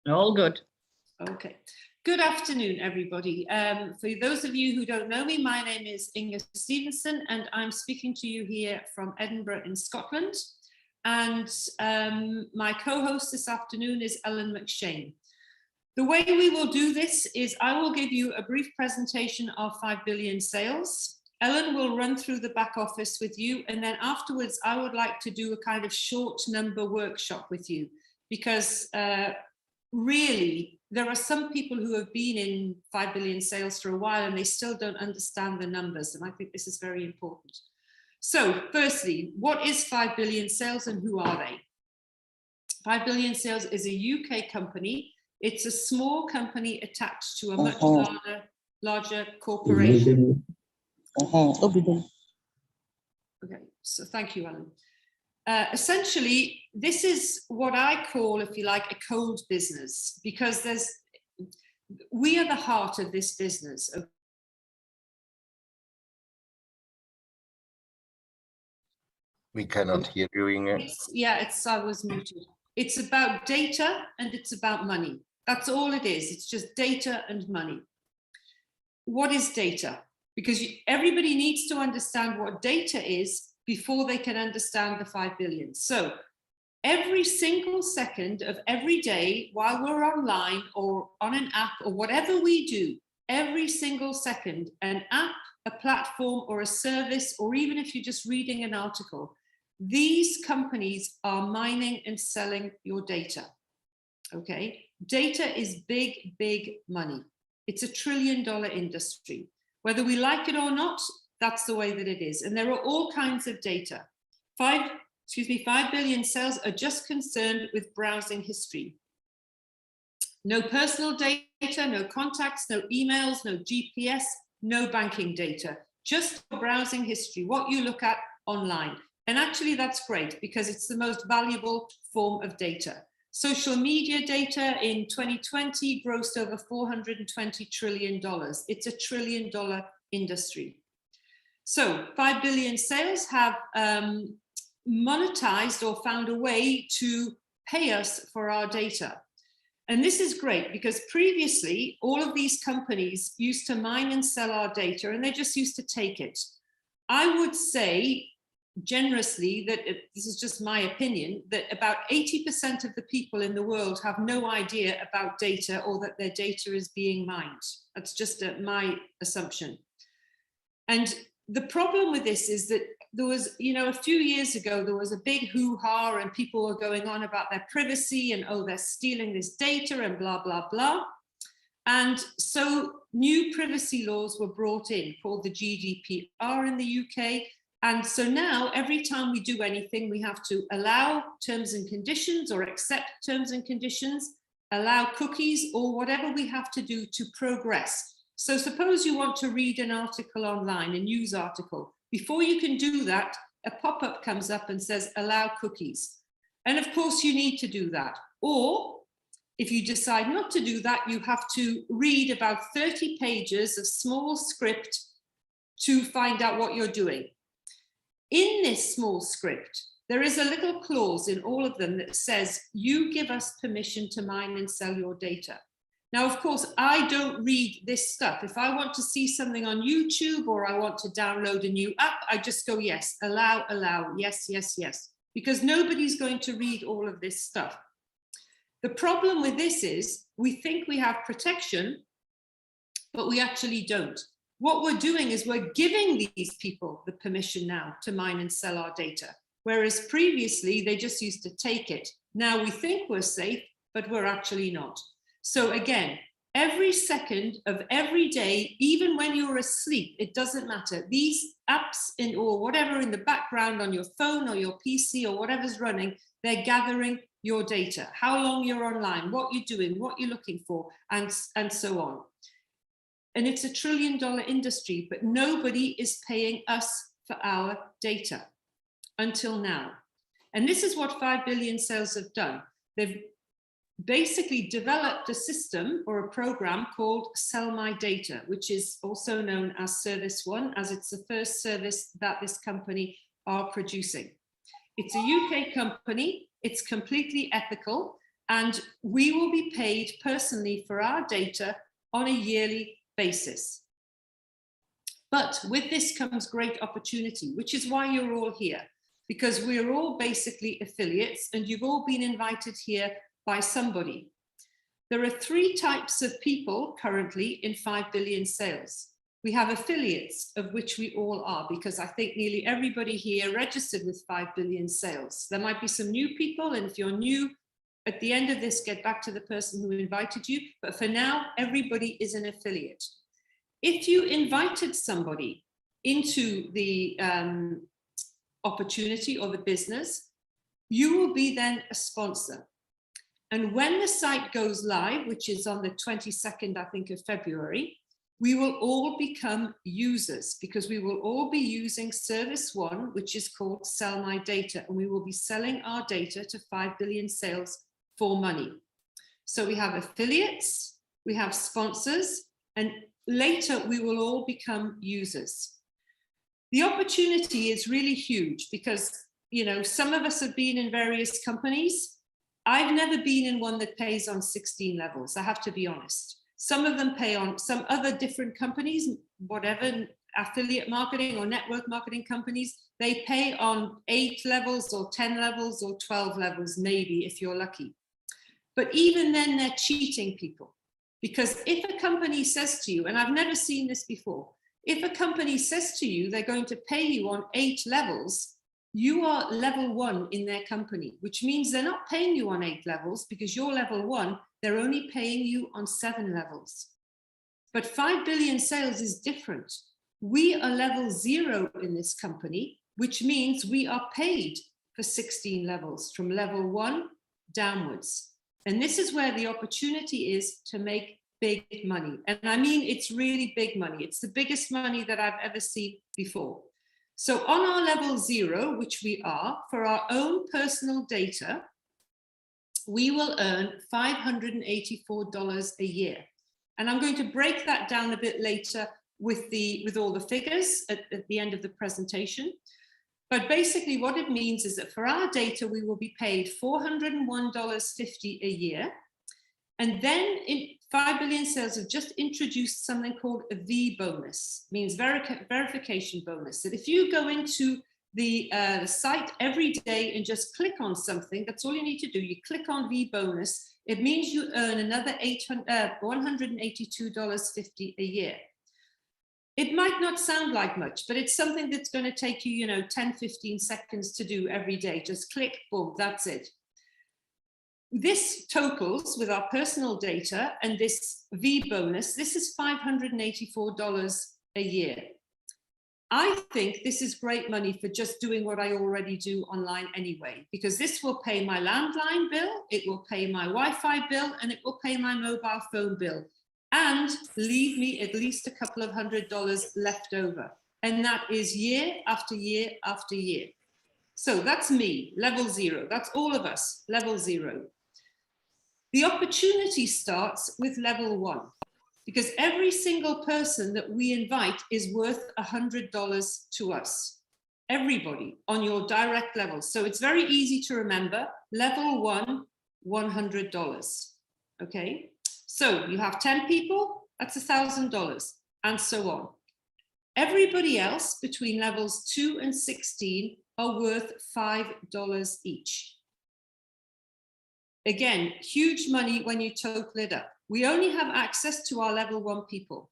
All good. Okay. Good afternoon, everybody. For those of you who don't know me, my name is INGER STEVENSON, and I'm speaking to you here from Edinburgh in Scotland. And my co-host this afternoon is Ellen McShane. The way we will do this is I will give you a brief presentation of 5 billion sales. Ellen will run through the back office with you, and then afterwards I would like to do a kind of short number workshop with you, because really there are some people who have been in 5 billion sales for a while and they still don't understand the numbers, and I think this is very important. So firstly, what is 5 billion sales and who are they? 5 billion sales is a UK company. It's a small company attached to a much larger corporation. Okay, so thank you, Ellen. Essentially, this is what I call, if you like, a cold business, because we are the heart of this business. We cannot hear you, Inge. I was muted. It's about data and it's about money. That's all it is. It's just data and money. What is data? Because everybody needs to understand what data is before they can understand the 5 billion. So every single second of every day while we're online or on an app or whatever we do, every single second, an app, a platform or a service, or even if you're just reading an article, these companies are mining and selling your data. Okay, data is big, big money. It's $1 trillion industry. Whether we like it or not, that's the way that it is. And there are all kinds of data. 5 billion sales are just concerned with browsing history. No personal data, no contacts, no emails, no GPS, no banking data, just browsing history, what you look at online. And actually that's great because it's the most valuable form of data. Social media data in 2020 grossed over $420 trillion. It's $1 trillion industry. So 5 billion sales have monetized or found a way to pay us for our data. And this is great because previously all of these companies used to mine and sell our data and they just used to take it. I would say generously that this is just my opinion, that about 80% of the people in the world have no idea about data or that their data is being mined. That's just my assumption. And the problem with this is that there was, a few years ago, there was a big hoo-ha and people were going on about their privacy and, oh, they're stealing this data and blah, blah, blah. And so new privacy laws were brought in called the GDPR in the UK. And so now every time we do anything, we have to allow terms and conditions or accept terms and conditions, allow cookies or whatever we have to do to progress. So suppose you want to read an article online, a news article. Before you can do that, a pop-up comes up and says, allow cookies. And of course you need to do that. Or if you decide not to do that, you have to read about 30 pages of small script to find out what you're doing. In this small script, there is a little clause in all of them that says, you give us permission to mine and sell your data. Now, of course, I don't read this stuff. If I want to see something on YouTube or I want to download a new app, I just go, yes, allow, yes, yes, yes, because nobody's going to read all of this stuff. The problem with this is we think we have protection, but we actually don't. What we're doing is we're giving these people the permission now to mine and sell our data, whereas previously they just used to take it. Now we think we're safe, but we're actually not. So again, every second of every day, even when you're asleep, it doesn't matter. These apps or whatever in the background on your phone or your PC or whatever's running, they're gathering your data, how long you're online, what you're doing, what you're looking for, and so on. And it's $1 trillion industry, but nobody is paying us for our data until now. And this is what 5 billion sales have done. They've basically developed a system or a program called Sell My Data, which is also known as Service One, as it's the first service that this company are producing. It's a UK company, it's completely ethical, And we will be paid personally for our data on a yearly basis. But with this comes great opportunity, which is why you're all here, because we're all basically affiliates and you've all been invited here by somebody. There are three types of people currently in 5 billion sales. We have affiliates, of which we all are, because I think nearly everybody here registered with 5 billion sales. There might be some new people, and if you're new, at the end of this, get back to the person who invited you. But for now, everybody is an affiliate. If you invited somebody into the opportunity or the business, you will be then a sponsor. And when the site goes live, which is on the 22nd, I think, of February, we will all become users, because we will all be using service one, which is called Sell My Data. And we will be selling our data to 5 billion sales for money. So we have affiliates, we have sponsors, and later we will all become users. The opportunity is really huge because, you know, some of us have been in various companies. I've never been in one that pays on 16 levels, I have to be honest. Some of them pay on some other different companies, whatever, affiliate marketing or network marketing companies, they pay on 8 levels or 10 levels or 12 levels, maybe, if you're lucky. But even then, they're cheating people. Because if a company says to you, and I've never seen this before, if a company says to you they're going to pay you on 8 levels, you are level 1 in their company, which means they're not paying you on 8 levels because you're level 1, they're only paying you on 7 levels. But 5 billion sales is different. We are level 0 in this company, which means we are paid for 16 levels from level 1 downwards. And this is where the opportunity is to make big money. And I mean, it's really big money. It's the biggest money that I've ever seen before. So on our level 0, which we are, for our own personal data, we will earn $584 a year. And I'm going to break that down a bit later with all the figures at the end of the presentation. But basically what it means is that for our data, we will be paid $401.50 a year. And then in 5 billion sales have just introduced something called a V bonus, means verification bonus. That if you go into the site every day and just click on something, that's all you need to do. You click on V bonus, it means you earn another $182.50 a year. It might not sound like much, but it's something that's going to take you, 10, 15 seconds to do every day. Just click, boom, that's it. This totals with our personal data and this V bonus, this is $584 a year. I think this is great money for just doing what I already do online anyway, because this will pay my landline bill, it will pay my Wi-Fi bill, and it will pay my mobile phone bill, and leave me at least a couple of $100 left over. And that is year after year after year. So that's me, level 0. That's all of us, level 0. The opportunity starts with level 1, because every single person that we invite is worth $100 to us. Everybody on your direct level. So it's very easy to remember. Level 1, $100. Okay? So you have 10 people, that's $1,000, and so on. Everybody else between levels 2 and 16 are worth $5 each. Again, huge money when you total it up. We only have access to our level 1 people.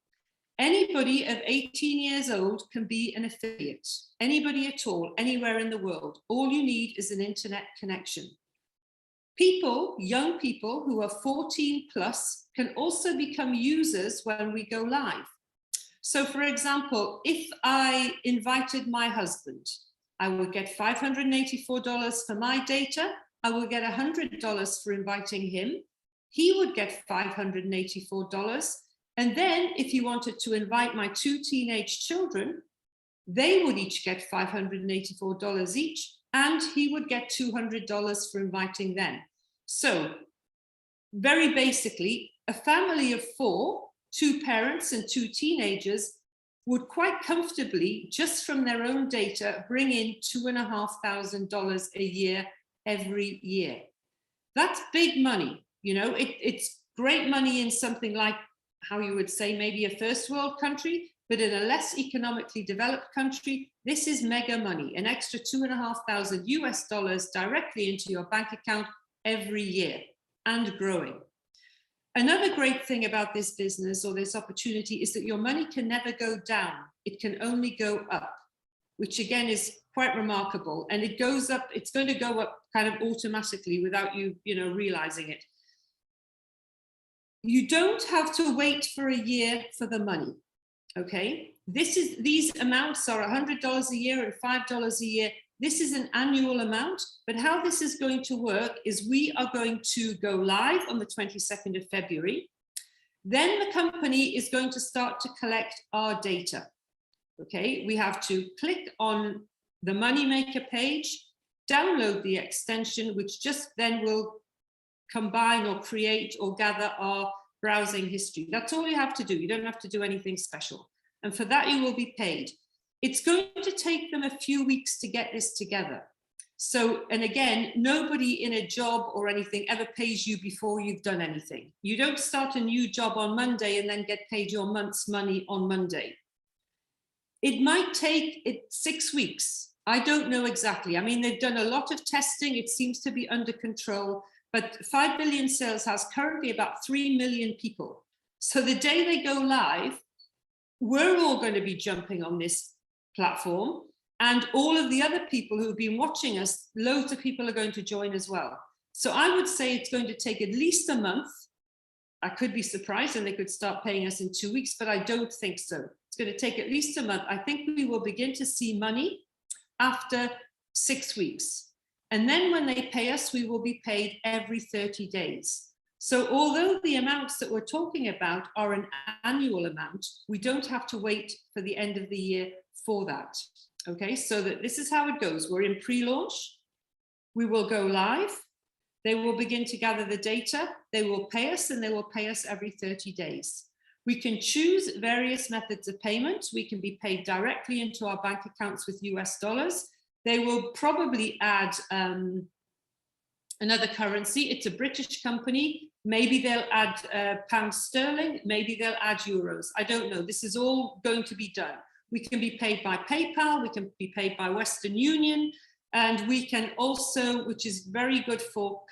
Anybody of 18 years old can be an affiliate. Anybody at all, anywhere in the world. All you need is an internet connection. People, young people who are 14 plus can also become users when we go live. So for example, if I invited my husband, I would get $584 for my data. I will get $100 for inviting him. He would get $584. And then if he wanted to invite my 2 teenage children, they would each get $584 each, and he would get $200 for inviting them. So very basically, a family of 4, 2 parents and 2 teenagers, would quite comfortably, just from their own data, bring in $2,500 a year every year. That's big money. You know, it's great money in something like, how you would say, maybe a first world country, but in a less economically developed country, this is mega money, an extra $2,500 US directly into your bank account every year, and growing. Another great thing about this business or this opportunity is that your money can never go down. It can only go up, which again is quite remarkable. And it goes up, it's going to go up kind of automatically without you, realizing it. You don't have to wait for a year for the money, okay? These amounts are $100 a year and $5 a year. This is an annual amount, but how this is going to work is we are going to go live on the 22nd of February. Then the company is going to start to collect our data, okay? We have to click on the Moneymaker page, download the extension, which just then will combine or create or gather our browsing history. That's all you have to do. You don't have to do anything special. And for that, you will be paid. It's going to take them a few weeks to get this together. So, and again, nobody in a job or anything ever pays you before you've done anything. You don't start a new job on Monday and then get paid your month's money on Monday. It might take 6 weeks. I don't know exactly. I mean, they've done a lot of testing. It seems to be under control. But 5 billion sales has currently about 3 million people. So the day they go live, we're all going to be jumping on this platform. And all of the other people who've been watching us, loads of people are going to join as well. So I would say it's going to take at least a month. I could be surprised and they could start paying us in 2 weeks, but I don't think so. It's going to take at least a month. I think we will begin to see money after 6 weeks. And then when they pay us, we will be paid every 30 days. So although the amounts that we're talking about are an annual amount, we don't have to wait for the end of the year for that. Okay, so that this is how it goes. We're in pre-launch. We will go live. They will begin to gather the data. They will pay us, and they will pay us every 30 days. We can choose various methods of payment. We can be paid directly into our bank accounts with US dollars. They will probably add another currency. It's a British company. Maybe they'll add pound sterling. Maybe they'll add euros. I don't know. This is all going to be done. We can be paid by PayPal. We can be paid by Western Union. And we can also, which is very good for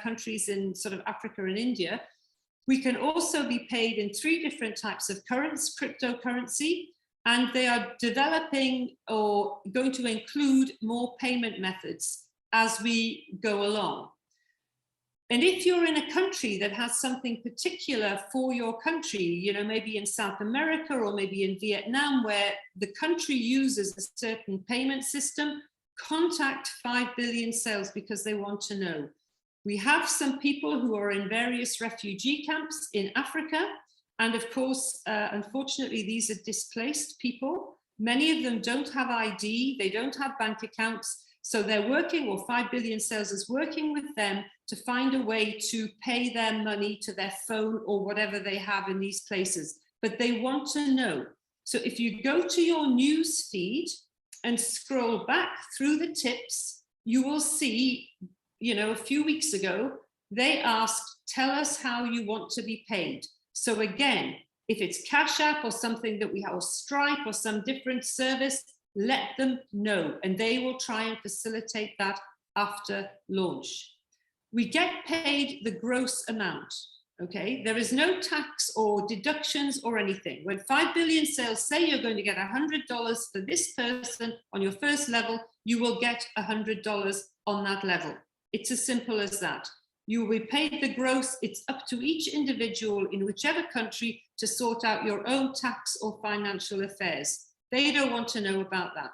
countries in sort of Africa and India, we can also be paid in 3 different types of cryptocurrency. And they are developing or going to include more payment methods as we go along. And if you're in a country that has something particular for your country, maybe in South America or maybe in Vietnam, where the country uses a certain payment system, contact 5 billion sales because they want to know. We have some people who are in various refugee camps in Africa. And of course, unfortunately, these are displaced people. Many of them don't have ID, they don't have bank accounts. So they're working, or 5 billion sales is working with them to find a way to pay their money to their phone or whatever they have in these places. But they want to know. So if you go to your news feed and scroll back through the tips, you will see, a few weeks ago, they asked, tell us how you want to be paid. So again, if it's Cash App or something that we have, or Stripe or some different service, let them know, and they will try and facilitate that after launch. We get paid the gross amount, okay? There is no tax or deductions or anything. When 5 billion sales say you're going to get $100 for this person on your first level, you will get $100 on that level. It's as simple as that. You will be paid the gross. It's up to each individual in whichever country to sort out your own tax or financial affairs. They don't want to know about that.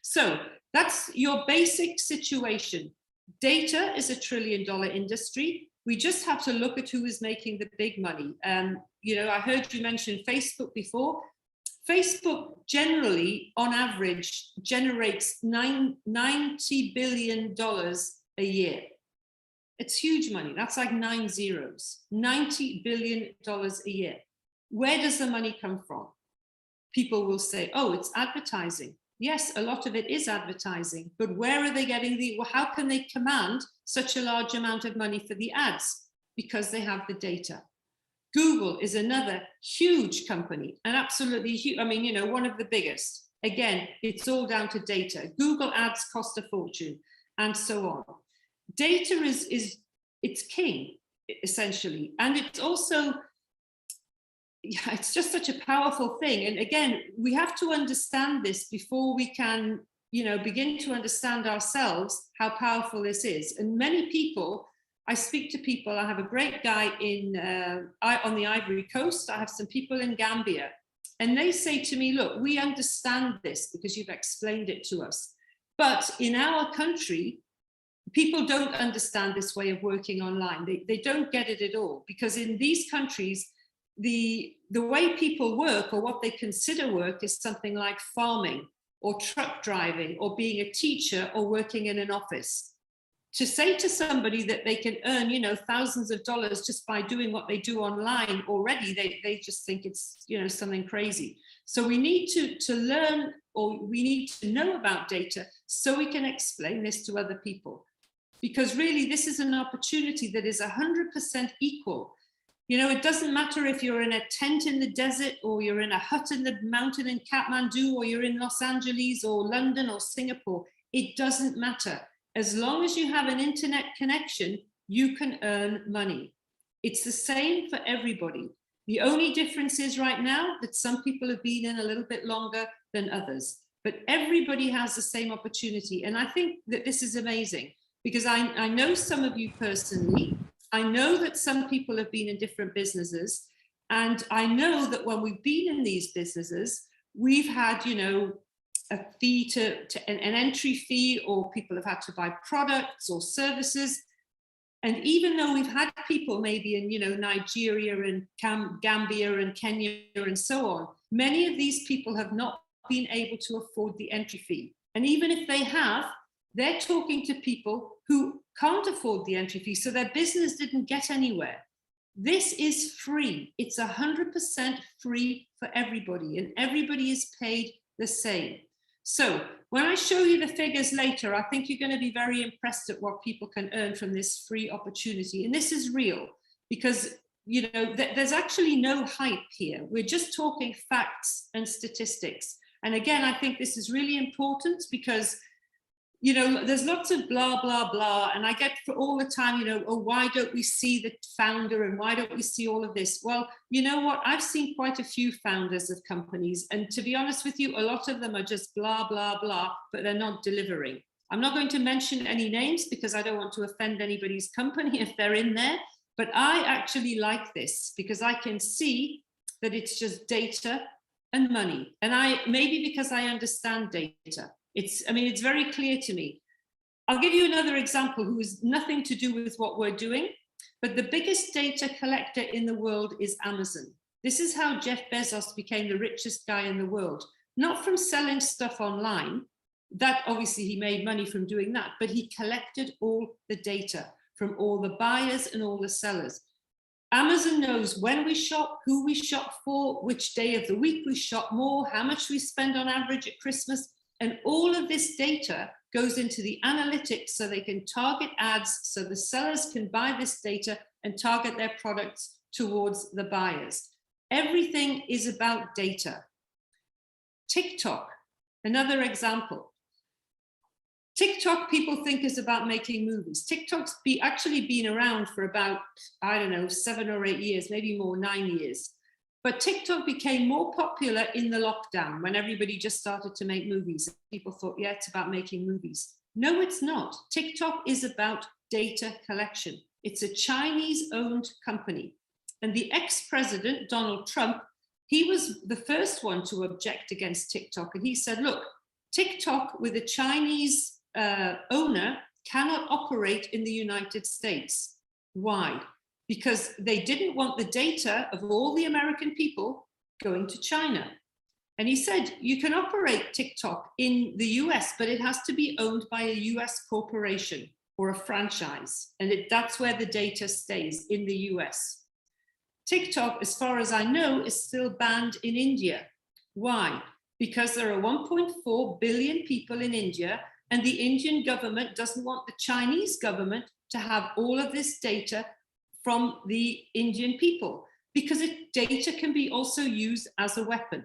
So that's your basic situation. Data is $1 trillion industry. We just have to look at who is making the big money. I heard you mention Facebook before. Facebook generally, on average, generates $90 billion a year. It's huge money. That's like 9 zeros. $90 billion a year. Where does the money come from? People will say, oh, it's advertising. Yes, a lot of it is advertising, but where are they getting well, how can they command such a large amount of money for the ads? Because they have the data. Google is another huge company, and absolutely huge. I mean, you know, one of the biggest. Again, it's all down to data. Google ads cost a fortune, and so on. Data it's king, essentially, and it's also, yeah, it's just such a powerful thing. And again, we have to understand this before we can, you know, begin to understand ourselves how powerful this is. And many people, I speak to people, I have a great guy on the Ivory Coast, I have some people in Gambia, and they say to me, look, we understand this because you've explained it to us. But in our country, people don't understand this way of working online. They don't get it at all, because in these countries, the way people work, or what they consider work, is something like farming or truck driving or being a teacher or working in an office. To say to somebody that they can earn, you know, thousands of dollars just by doing what they do online already, they just think it's, you know, something crazy. So we need to learn, or we need to know about data so we can explain this to other people. Because really, this is an opportunity that is 100% equal. You know, it doesn't matter if you're in a tent in the desert, or you're in a hut in the mountain in Kathmandu, or you're in Los Angeles or London or Singapore. It doesn't matter. As long as you have an internet connection, you can earn money. It's the same for everybody. The only difference is right now that some people have been in a little bit longer than others, but everybody has the same opportunity. And I think that this is amazing, because I know some of you personally. I know that some people have been in different businesses, and I know that when we've been in these businesses, we've had, you know, a fee an entry fee, or people have had to buy products or services. And even though we've had people maybe in, you know, Nigeria and Gambia and Kenya and so on, many of these people have not been able to afford the entry fee. And even if they have, they're talking to people who can't afford the entry fee, so their business didn't get anywhere. This is free. It's 100% free for everybody, and everybody is paid the same. So when I show you the figures later, I think you're going to be very impressed at what people can earn from this free opportunity. And this is real, because, you know, there's actually no hype here. We're just talking facts and statistics. And again, I think this is really important, because, you know, there's lots of blah, blah, blah. And I get for all the time, you know, oh, why don't we see the founder, and why don't we see all of this? Well, you know what? I've seen quite a few founders of companies. And to be honest with you, a lot of them are just blah, blah, blah, but they're not delivering. I'm not going to mention any names because I don't want to offend anybody's company if they're in there. But I actually like this, because I can see that it's just data and money. And maybe because I understand data. It's very clear to me. I'll give you another example who has nothing to do with what we're doing, but the biggest data collector in the world is Amazon. This is how Jeff Bezos became the richest guy in the world, not from selling stuff online. That obviously he made money from doing that, but he collected all the data from all the buyers and all the sellers. Amazon knows when we shop, who we shop for, which day of the week we shop more, how much we spend on average at Christmas. And all of this data goes into the analytics so they can target ads, so the sellers can buy this data and target their products towards the buyers. Everything is about data. TikTok, another example. TikTok, people think, is about making movies. TikTok's actually been around for about, I don't know, 7 or 8 years, maybe more, 9 years. But TikTok became more popular in the lockdown, when everybody just started to make movies. People thought, yeah, it's about making movies. No, it's not. TikTok is about data collection. It's a Chinese-owned company. And the ex-president, Donald Trump, he was the first one to object against TikTok. And he said, look, TikTok with a Chinese owner cannot operate in the United States. Why? Because they didn't want the data of all the American people going to China. And he said, you can operate TikTok in the US, but it has to be owned by a US corporation or a franchise. And that's where the data stays, in the US. TikTok, as far as I know, is still banned in India. Why? because there are 1.4 billion people in India, and the Indian government doesn't want the Chinese government to have all of this data from the Indian people, because data can be also used as a weapon.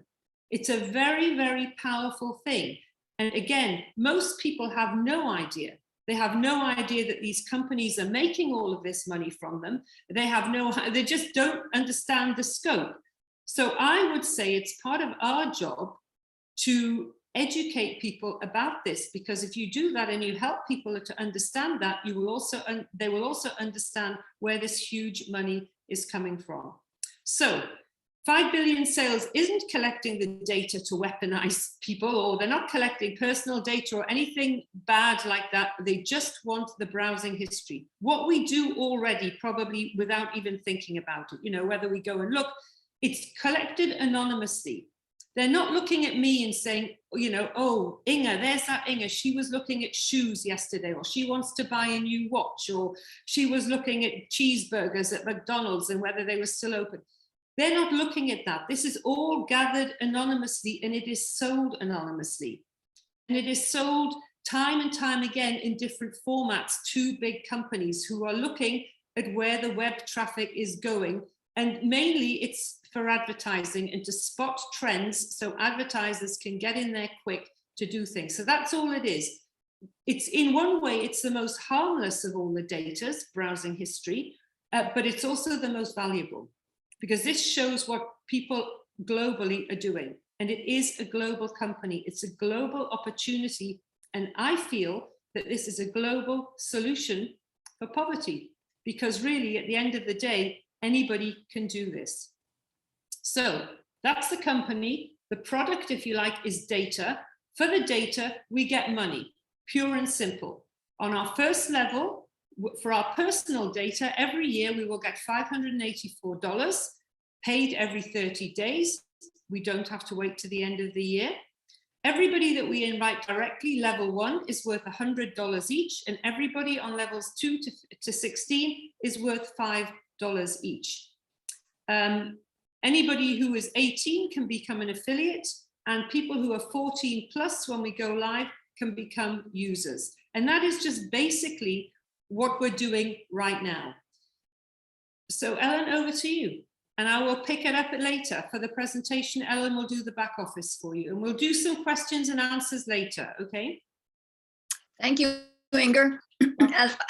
It's a very, very powerful thing. And again, most people have no idea. They have no idea that these companies are making all of this money from them. They just don't understand the scope. So I would say it's part of our job to educate people about this, because if you do that and you help people to understand that, they will also understand where this huge money is coming from. So 5 billion sales isn't collecting the data to weaponize people, or they're not collecting personal data or anything bad like that. They just want the browsing history. What we do already, probably without even thinking about it, whether we go and look, it's collected anonymously. They're not looking at me and saying, oh, Inge, there's that Inge. She was looking at shoes yesterday, or she wants to buy a new watch, or she was looking at cheeseburgers at McDonald's and whether they were still open. They're not looking at that. This is all gathered anonymously, and it is sold anonymously. And it is sold time and time again in different formats to big companies who are looking at where the web traffic is going. And mainly it's for advertising and to spot trends so advertisers can get in there quick to do things. So that's all it is. It's, in one way, it's the most harmless of all the data, browsing history, but it's also the most valuable, because this shows what people globally are doing. And it is a global company. It's a global opportunity. And I feel that this is a global solution for poverty, because really, at the end of the day, anybody can do this. So that's the company. The product, if you like, is data. For the data, we get money, pure and simple. On our first level, for our personal data, every year we will get $584, paid every 30 days. We don't have to wait to the end of the year. Everybody that we invite directly, level 1, is worth $100 each, and everybody on levels 2 to 16 is worth $5 each. Anybody who is 18 can become an affiliate, and people who are 14 plus when we go live can become users. And that is just basically what we're doing right now. So Ellen, over to you. And I will pick it up later. For the presentation, Ellen will do the back office for you, and we'll do some questions and answers later, okay? Thank you, Inger.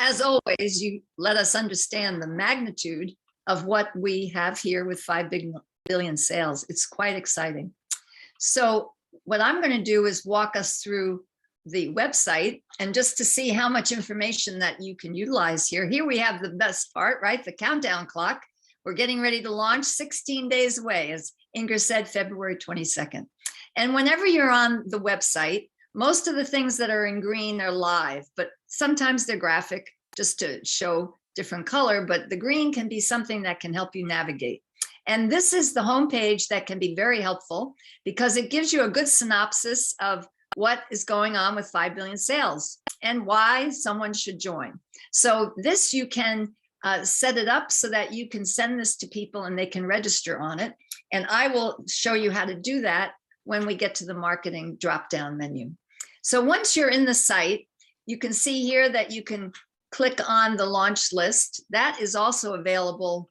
As always, you let us understand the magnitude of what we have here with 5 billion sales. It's quite exciting. So what I'm going to do is walk us through the website, and just to see how much information that you can utilize here. Here we have the best part, right? The countdown clock. We're getting ready to launch, 16 days away, as Inger said, February 22nd. And whenever you're on the website, most of the things that are in green are live, but sometimes they're graphic just to show different color, but the green can be something that can help you navigate. And this is the homepage that can be very helpful, because it gives you a good synopsis of what is going on with 5 billion sales and why someone should join. So this, you can set it up so that you can send this to people and they can register on it. And I will show you how to do that when we get to the marketing drop-down menu. So once you're in the site, you can see here that you can click on the launch list. That is also available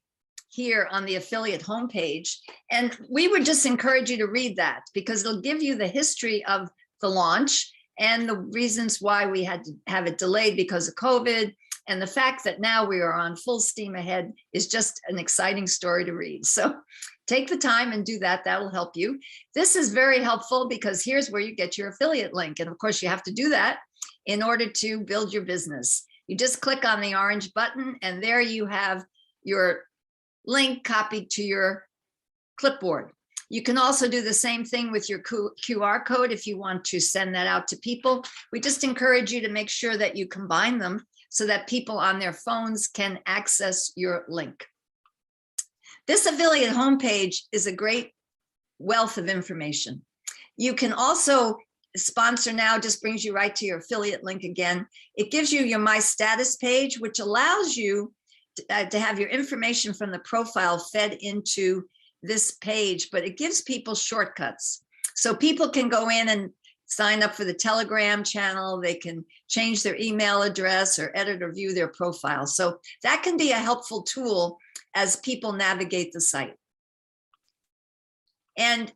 here on the affiliate homepage. And we would just encourage you to read that, because it'll give you the history of the launch and the reasons why we had to have it delayed because of COVID. And the fact that now we are on full steam ahead is just an exciting story to read. So take the time and do that. That will help you. This is very helpful, because here's where you get your affiliate link. And of course, you have to do that in order to build your business. You just click on the orange button, and there you have your link copied to your clipboard. You can also do the same thing with your QR code if you want to send that out to people. We just encourage you to make sure that you combine them so that people on their phones can access your link. This affiliate homepage is a great wealth of information. You can also sponsor now, just brings you right to your affiliate link again. It gives you your My Status page, which allows you to have your information from the profile fed into this page, but it gives people shortcuts. So people can go in and sign up for the Telegram channel. They can change their email address or edit or view their profile. So that can be a helpful tool as people navigate the site. And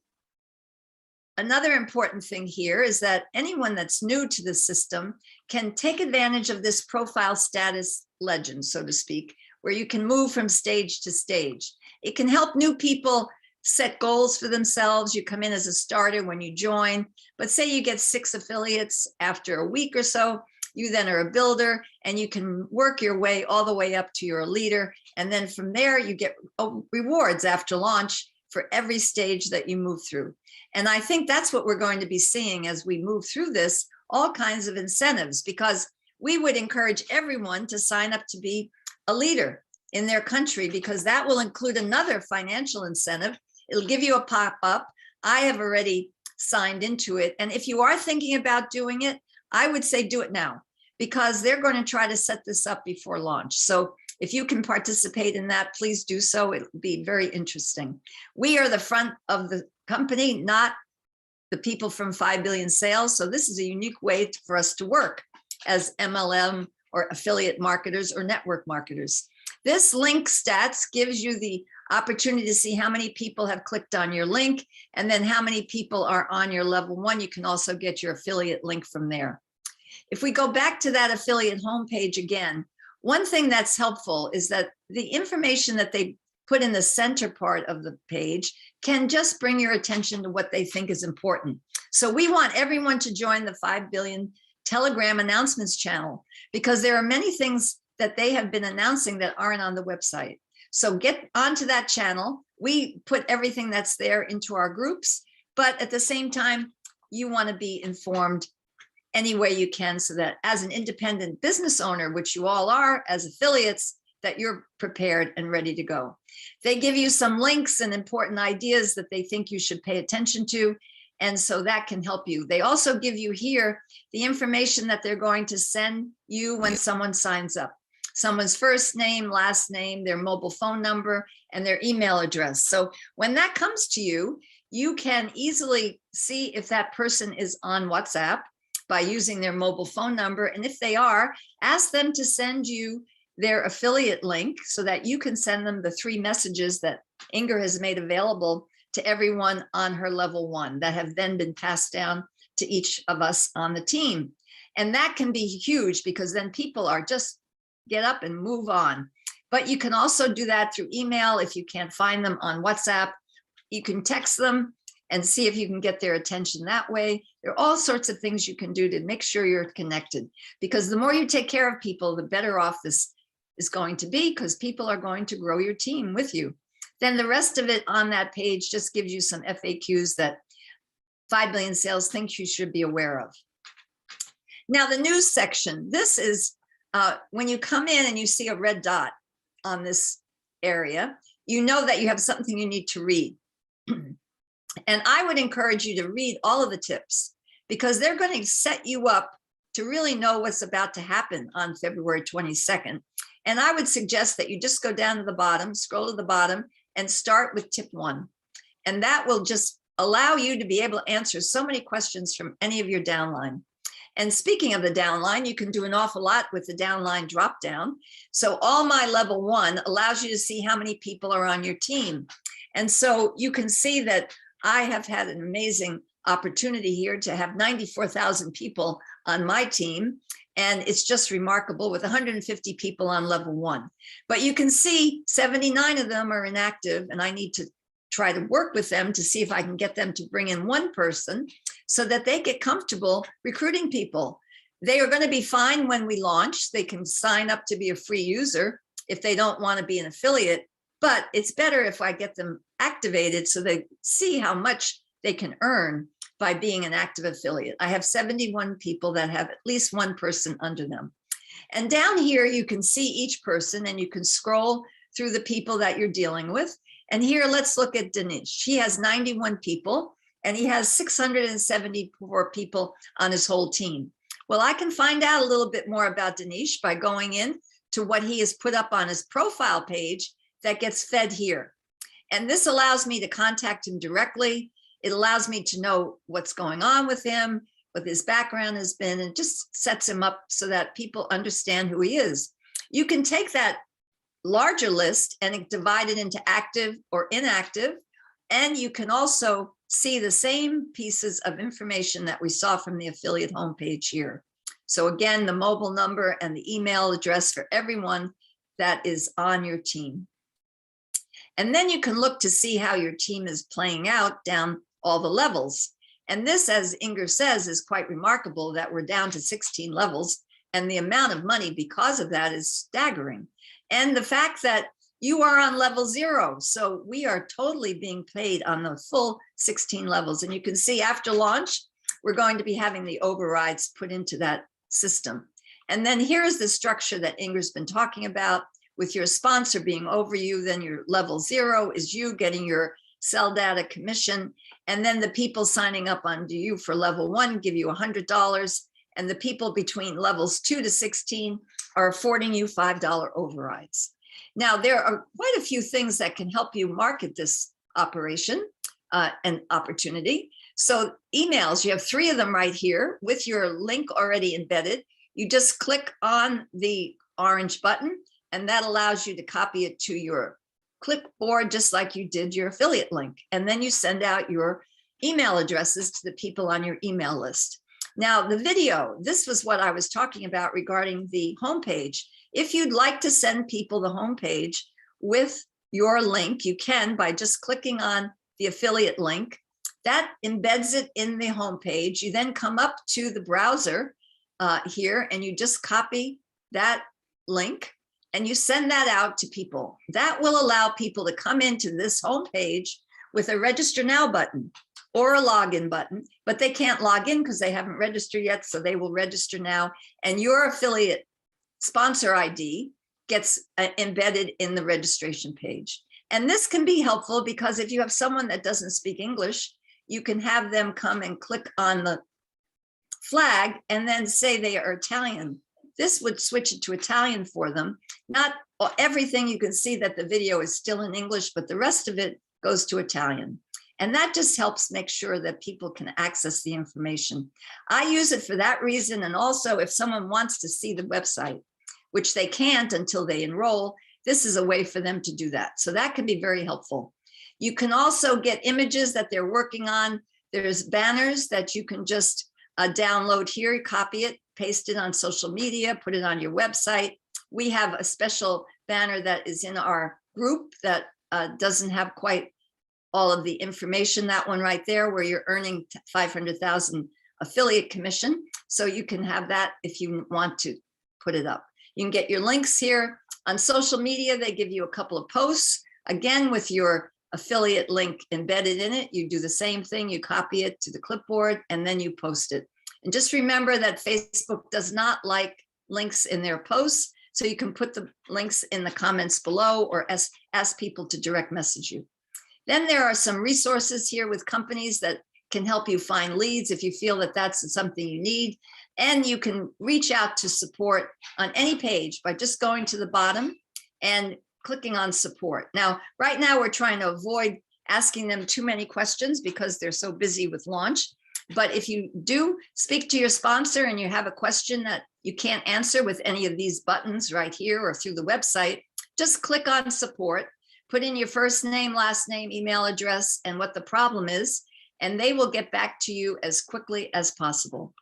another important thing here is that anyone that's new to the system can take advantage of this profile status legend, so to speak, where you can move from stage to stage. It can help new people set goals for themselves. You come in as a starter when you join, but say you get 6 affiliates after a week or so, you then are a builder and you can work your way all the way up to you're a leader. And then from there, you get rewards after launch for every stage that you move through. And I think that's what we're going to be seeing as we move through this, all kinds of incentives, because we would encourage everyone to sign up to be a leader in their country, because that will include another financial incentive. It'll give you a pop-up. I have already signed into it. And if you are thinking about doing it, I would say do it now, because they're going to try to set this up before launch. So if you can participate in that, please do so. It'll be very interesting. We are the front of the company, not the people from 5 billion sales. So this is a unique way for us to work as MLM or affiliate marketers or network marketers. This link stats gives you the opportunity to see how many people have clicked on your link and then how many people are on your level 1. You can also get your affiliate link from there. If we go back to that affiliate homepage again, one thing that's helpful is that the information that they put in the center part of the page can just bring your attention to what they think is important. So we want everyone to join the 5 billion Telegram announcements channel, because there are many things that they have been announcing that aren't on the website. So get onto that channel. We put everything that's there into our groups, but at the same time, you want to be informed any way you can, so that as an independent business owner, which you all are as affiliates, that you're prepared and ready to go. They give you some links and important ideas that they think you should pay attention to. And so that can help you. They also give you here the information that they're going to send you when someone signs up. Someone's first name, last name, their mobile phone number, and their email address. So when that comes to you, you can easily see if that person is on WhatsApp by using their mobile phone number. And if they are, ask them to send you their affiliate link so that you can send them the 3 messages that Inger has made available to everyone on her level 1 that have then been passed down to each of us on the team. And that can be huge, because then people are just get up and move on. But you can also do that through email. If you can't find them on WhatsApp, you can text them and see if you can get their attention that way. There are all sorts of things you can do to make sure you're connected, because the more you take care of people, the better off this is going to be, because people are going to grow your team with you. Then the rest of it on that page just gives you some FAQs that 5 billion sales thinks you should be aware of. Now, the news section, this is when you come in and you see a red dot on this area, you know that you have something you need to read. And I would encourage you to read all of the tips, because they're going to set you up to really know what's about to happen on February 22nd. And I would suggest that you just go down to the bottom, scroll to the bottom, and start with tip 1. And that will just allow you to be able to answer so many questions from any of your downline. And speaking of the downline, you can do an awful lot with the downline drop down. So all my level 1 allows you to see how many people are on your team. And so you can see that I have had an amazing opportunity here to have 94,000 people on my team. And it's just remarkable, with 150 people on level 1. But you can see 79 of them are inactive, and I need to try to work with them to see if I can get them to bring in 1 person so that they get comfortable recruiting people. They are going to be fine when we launch. They can sign up to be a free user if they don't want to be an affiliate, but it's better if I get them activated so they see how much they can earn by being an active affiliate. I have 71 people that have at least 1 person under them. And down here, you can see each person, and you can scroll through the people that you're dealing with. And here, let's look at Dinesh. He has 91 people, and he has 674 people on his whole team. Well, I can find out a little bit more about Dinesh by going in to what he has put up on his profile page that gets fed here. And this allows me to contact him directly. It allows me to know what's going on with him, what his background has been, and just sets him up so that people understand who he is. You can take that larger list and divide it into active or inactive, and you can also see the same pieces of information that we saw from the affiliate homepage here. So again, the mobile number and the email address for everyone that is on your team. And then you can look to see how your team is playing out down all the levels. And this, as Inger says, is quite remarkable that we're down to 16 levels, and the amount of money because of that is staggering. And the fact that you are on level 0, so we are totally being paid on the full 16 levels. And you can see after launch, we're going to be having the overrides put into that system. And then here's the structure that Inger's been talking about, with your sponsor being over you. Then your level 0 is you getting your cell data commission. And then the people signing up under you for level 1 give you $100. And the people between levels 2 to 16 are affording you $5 overrides. Now, there are quite a few things that can help you market this operation and opportunity. So emails, you have 3 of them right here with your link already embedded. You just click on the orange button, and that allows you to copy it to your clipboard, just like you did your affiliate link. And then you send out your email addresses to the people on your email list. Now, the video, this was what I was talking about regarding the homepage. If you'd like to send people the homepage with your link, you can by just clicking on the affiliate link. That embeds it in the homepage. You then come up to the browser here, and you just copy that link and you send that out to people. That will allow people to come into this homepage with a register now button or a login button, but they can't log in because they haven't registered yet, so they will register now. And your affiliate sponsor ID gets embedded in the registration page. And this can be helpful because if you have someone that doesn't speak English, you can have them come and click on the flag and then say they are Italian. This would switch it to Italian for them. Not everything, you can see that the video is still in English, but the rest of it goes to Italian. And that just helps make sure that people can access the information. I use it for that reason. And also if someone wants to see the website, which they can't until they enroll, this is a way for them to do that. So that can be very helpful. You can also get images that they're working on. There's banners that you can just download here, copy it, paste it on social media, put it on your website. We have a special banner that is in our group that doesn't have quite all of the information, that one right there where you're earning 500,000 affiliate commission. So you can have that if you want to put it up. You can get your links here. On social media, they give you a couple of posts. Again, with your affiliate link embedded in it, you do the same thing. You copy it to the clipboard and then you post it. And just remember that Facebook does not like links in their posts. So you can put the links in the comments below or ask people to direct message you. Then there are some resources here with companies that can help you find leads if you feel that that's something you need. And you can reach out to support on any page by just going to the bottom and clicking on support. Now, right now we're trying to avoid asking them too many questions because they're so busy with launch. But if you do speak to your sponsor and you have a question that you can't answer with any of these buttons right here or through the website, just click on support, put in your first name, last name, email address, and what the problem is, and they will get back to you as quickly as possible.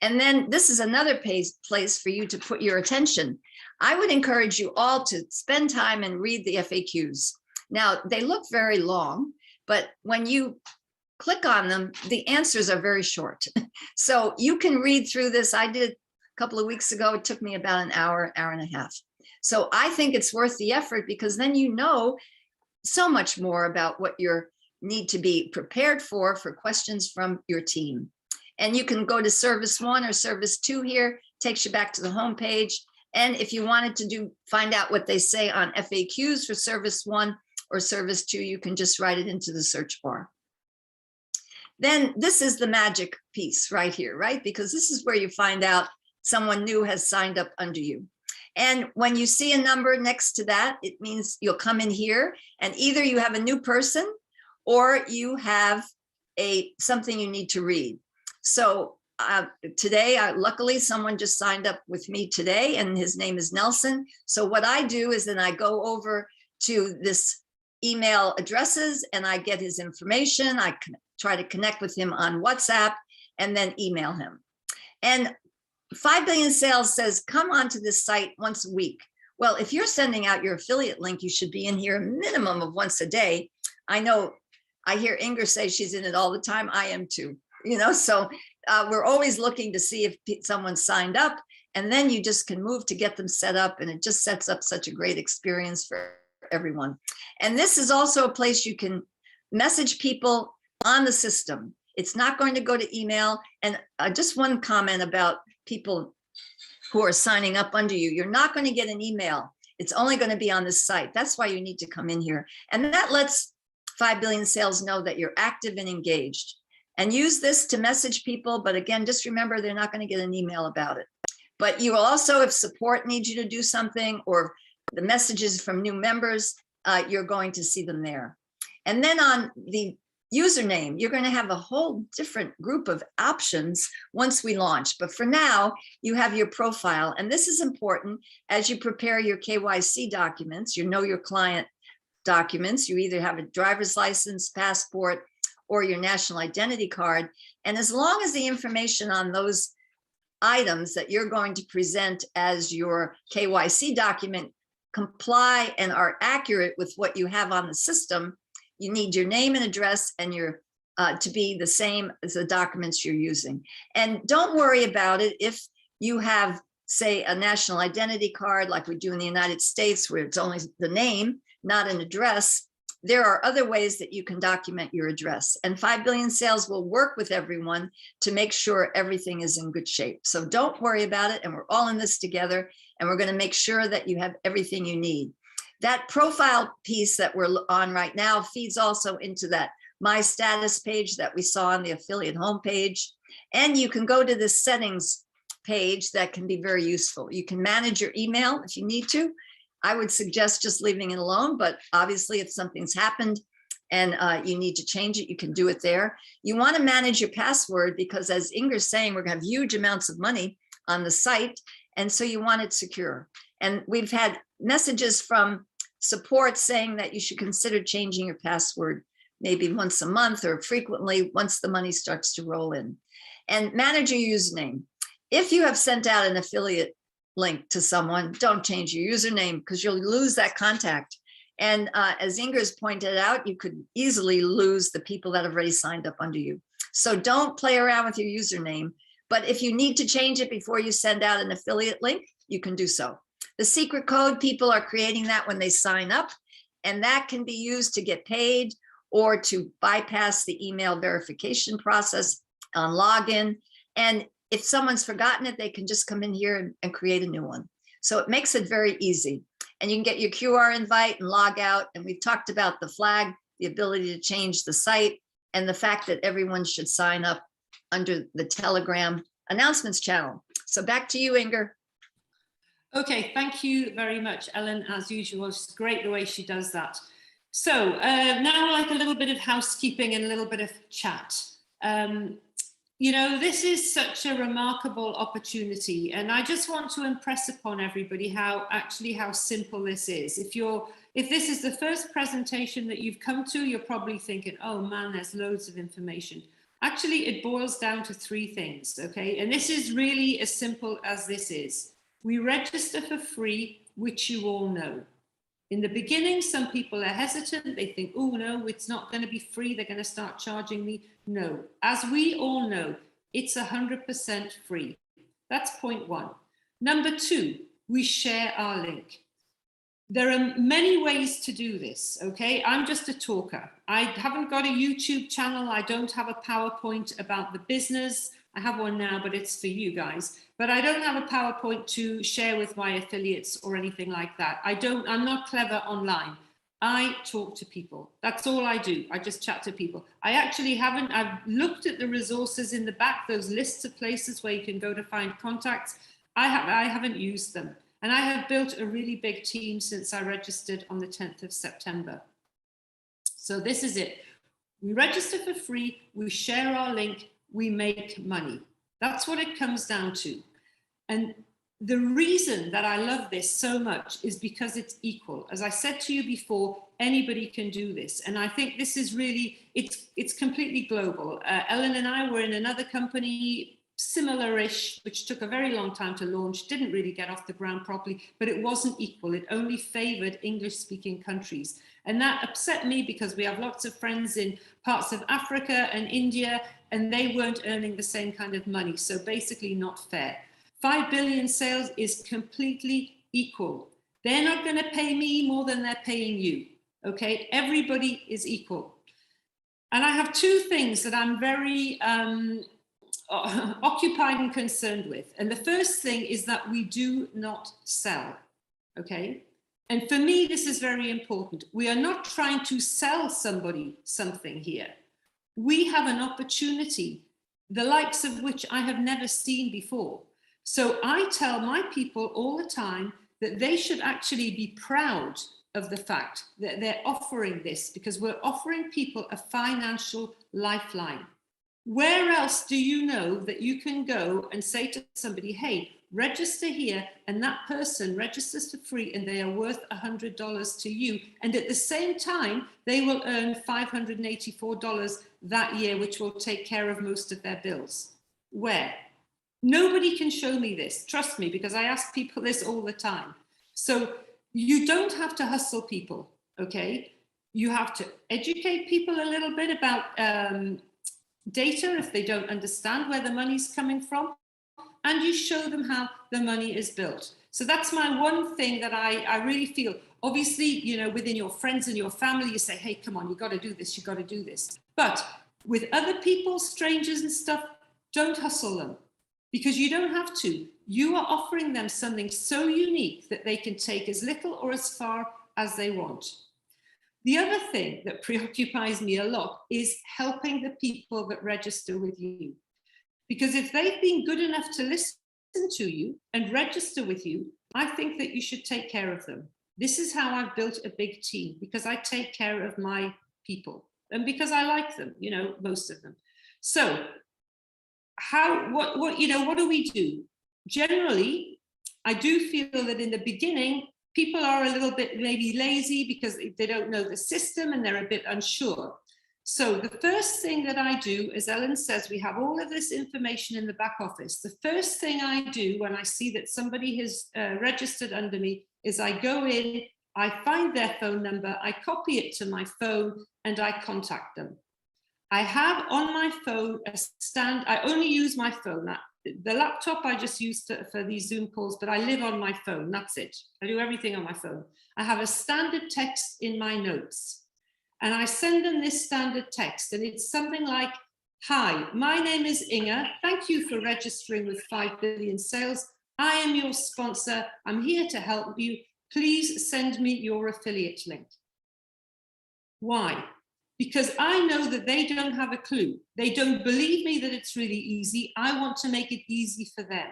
And then this is another place for you to put your attention. I would encourage you all to spend time and read the FAQs. Now, they look very long, but when you click on them, the answers are very short. So you can read through this. I did a couple of weeks ago. It took me about an hour, hour and a half. So I think it's worth the effort because then you know so much more about what you need to be prepared for questions from your team. And you can go to service 1 or service 2 here, takes you back to the home page. And if you wanted to find out what they say on FAQs for service 1 or service 2, you can just write it into the search bar. Then this is the magic piece right here, right? Because this is where you find out someone new has signed up under you. And when you see a number next to that, it means you'll come in here and either you have a new person or you have something you need to read. So today, luckily, someone just signed up with me today, and his name is Nelson. So what I do is then I go over to this email addresses and I get his information. I try to connect with him on WhatsApp and then email him. And 5 Billion Sales says, come onto this site once a week. Well, if you're sending out your affiliate link, you should be in here a minimum of once a day. I know, I hear Inger say she's in it all the time. I am too, so we're always looking to see if someone signed up, and then you just can move to get them set up, and it just sets up such a great experience for everyone. And this is also a place you can message people on the system. It's not going to go to email. And just one comment about people who are signing up under you. You're not going to get an email. It's only going to be on this site. That's why you need to come in here. And that lets 5 Billion Sales know that you're active and engaged. And use this to message people. But again, just remember, they're not going to get an email about it. But you will also, if support needs you to do something, or the messages from new members, you're going to see them there. And then on the username, you're going to have a whole different group of options once we launch. But for now, you have your profile. And this is important as you prepare your KYC documents, you know your client documents. You either have a driver's license, passport, or your national identity card. And as long as the information on those items that you're going to present as your KYC document comply and are accurate with what you have on the system, you need your name and address and your to be the same as the documents you're using. And don't worry about it if you have, say, a national identity card like we do in the United States, where it's only the name, not an address. There are other ways that you can document your address, and 5 Billion Sales will work with everyone to make sure everything is in good shape. So don't worry about it. And we're all in this together, and we're going to make sure that you have everything you need. That profile piece that we're on right now feeds also into that My Status page that we saw on the affiliate homepage. And you can go to the settings page that can be very useful. You can manage your email if you need to. I would suggest just leaving it alone, but obviously if something's happened and you need to change it, you can do it there. You want to manage your password because, as Inger's saying, we're going to have huge amounts of money on the site. And so you want it secure. And we've had messages from support saying that you should consider changing your password maybe once a month or frequently once the money starts to roll in. And manage your username. If you have sent out an affiliate link to someone, don't change your username because you'll lose that contact. And as Inger's pointed out, you could easily lose the people that have already signed up under you. So don't play around with your username. But if you need to change it before you send out an affiliate link, you can do so. The secret code, people are creating that when they sign up, and that can be used to get paid or to bypass the email verification process on login. And if someone's forgotten it, they can just come in here and create a new one. So it makes it very easy. And you can get your QR invite and log out. And we've talked about the flag, the ability to change the site, and the fact that everyone should sign up under the Telegram announcements channel. So back to you, Inger. Okay, thank you very much, Ellen, as usual. It's great the way she does that. So now like a little bit of housekeeping and a little bit of chat. You know, this is such a remarkable opportunity, and I just want to impress upon everybody how simple this is. If this is the first presentation that you've come to, you're probably thinking, oh man, there's loads of information. Actually, it boils down to three things, okay? And this is really as simple as this is. We register for free, which you all know. In the beginning, some people are hesitant. They think, oh no, it's not going to be free. They're going to start charging me. No, as we all know, it's 100% free. That's point one. Number two, we share our link. There are many ways to do this, okay? I'm just a talker. I haven't got a YouTube channel. I don't have a PowerPoint about the business. I have one now, but it's for you guys. But I don't have a PowerPoint to share with my affiliates or anything like that. I'm not clever online. I talk to people. That's all I do. I just chat to people. I've looked at the resources in the back, those lists of places where you can go to find contacts. I haven't used them. And I have built a really big team since I registered on the 10th of September. So this is it. We register for free, we share our link, we make money. That's what it comes down to. And the reason that I love this so much is because it's equal. As I said to you before, anybody can do this. And I think this is really, it's completely global. Ellen and I were in another company, similar-ish, which took a very long time to launch, didn't really get off the ground properly, but it wasn't equal. It only favored English-speaking countries. And that upset me because we have lots of friends in parts of Africa and India, and they weren't earning the same kind of money. So basically not fair. 5 billion sales is completely equal. They're not going to pay me more than they're paying you. Okay, everybody is equal. And I have two things that I'm very occupied and concerned with. And the first thing is that we do not sell. Okay, and for me, this is very important. We are not trying to sell somebody something here. We have an opportunity, the likes of which I have never seen before. So I tell my people all the time that they should actually be proud of the fact that they're offering this, because we're offering people a financial lifeline. Where else do you know that you can go and say to somebody, hey, register here, and that person registers for free and they are worth $100 to you. And at the same time, they will earn $584 that year, which will take care of most of their bills. Where? Nobody can show me this, trust me, because I ask people this all the time. So you don't have to hustle people, okay? You have to educate people a little bit about data if they don't understand where the money's coming from, and you show them how the money is built. So that's my one thing that I really feel. Obviously, you know, within your friends and your family, you say, hey, come on, you got to do this, you got to do this. But with other people, strangers and stuff, don't hustle them, because you don't have to. You are offering them something so unique that they can take as little or as far as they want. The other thing that preoccupies me a lot is helping the people that register with you. Because if they've been good enough to listen to you and register with you, I think that you should take care of them. This is how I've built a big team, because I take care of my people and because I like them, you know, most of them. So what do we do? Generally, I do feel that in the beginning, people are a little bit maybe lazy because they don't know the system and they're a bit unsure. So the first thing that I do, as Ellen says, we have all of this information in the back office. The first thing I do when I see that somebody has registered under me is I go in, I find their phone number, I copy it to my phone, and I contact them. I have on my phone a stand. I only use my phone. The laptop I just use for these Zoom calls, but I live on my phone. That's it. I do everything on my phone. I have a standard text in my notes. And I send them this standard text, and it's something like, hi, my name is Inge. Thank you for registering with 5 billion sales. I am your sponsor. I'm here to help you. Please send me your affiliate link. Why? Because I know that they don't have a clue. They don't believe me that it's really easy. I want to make it easy for them.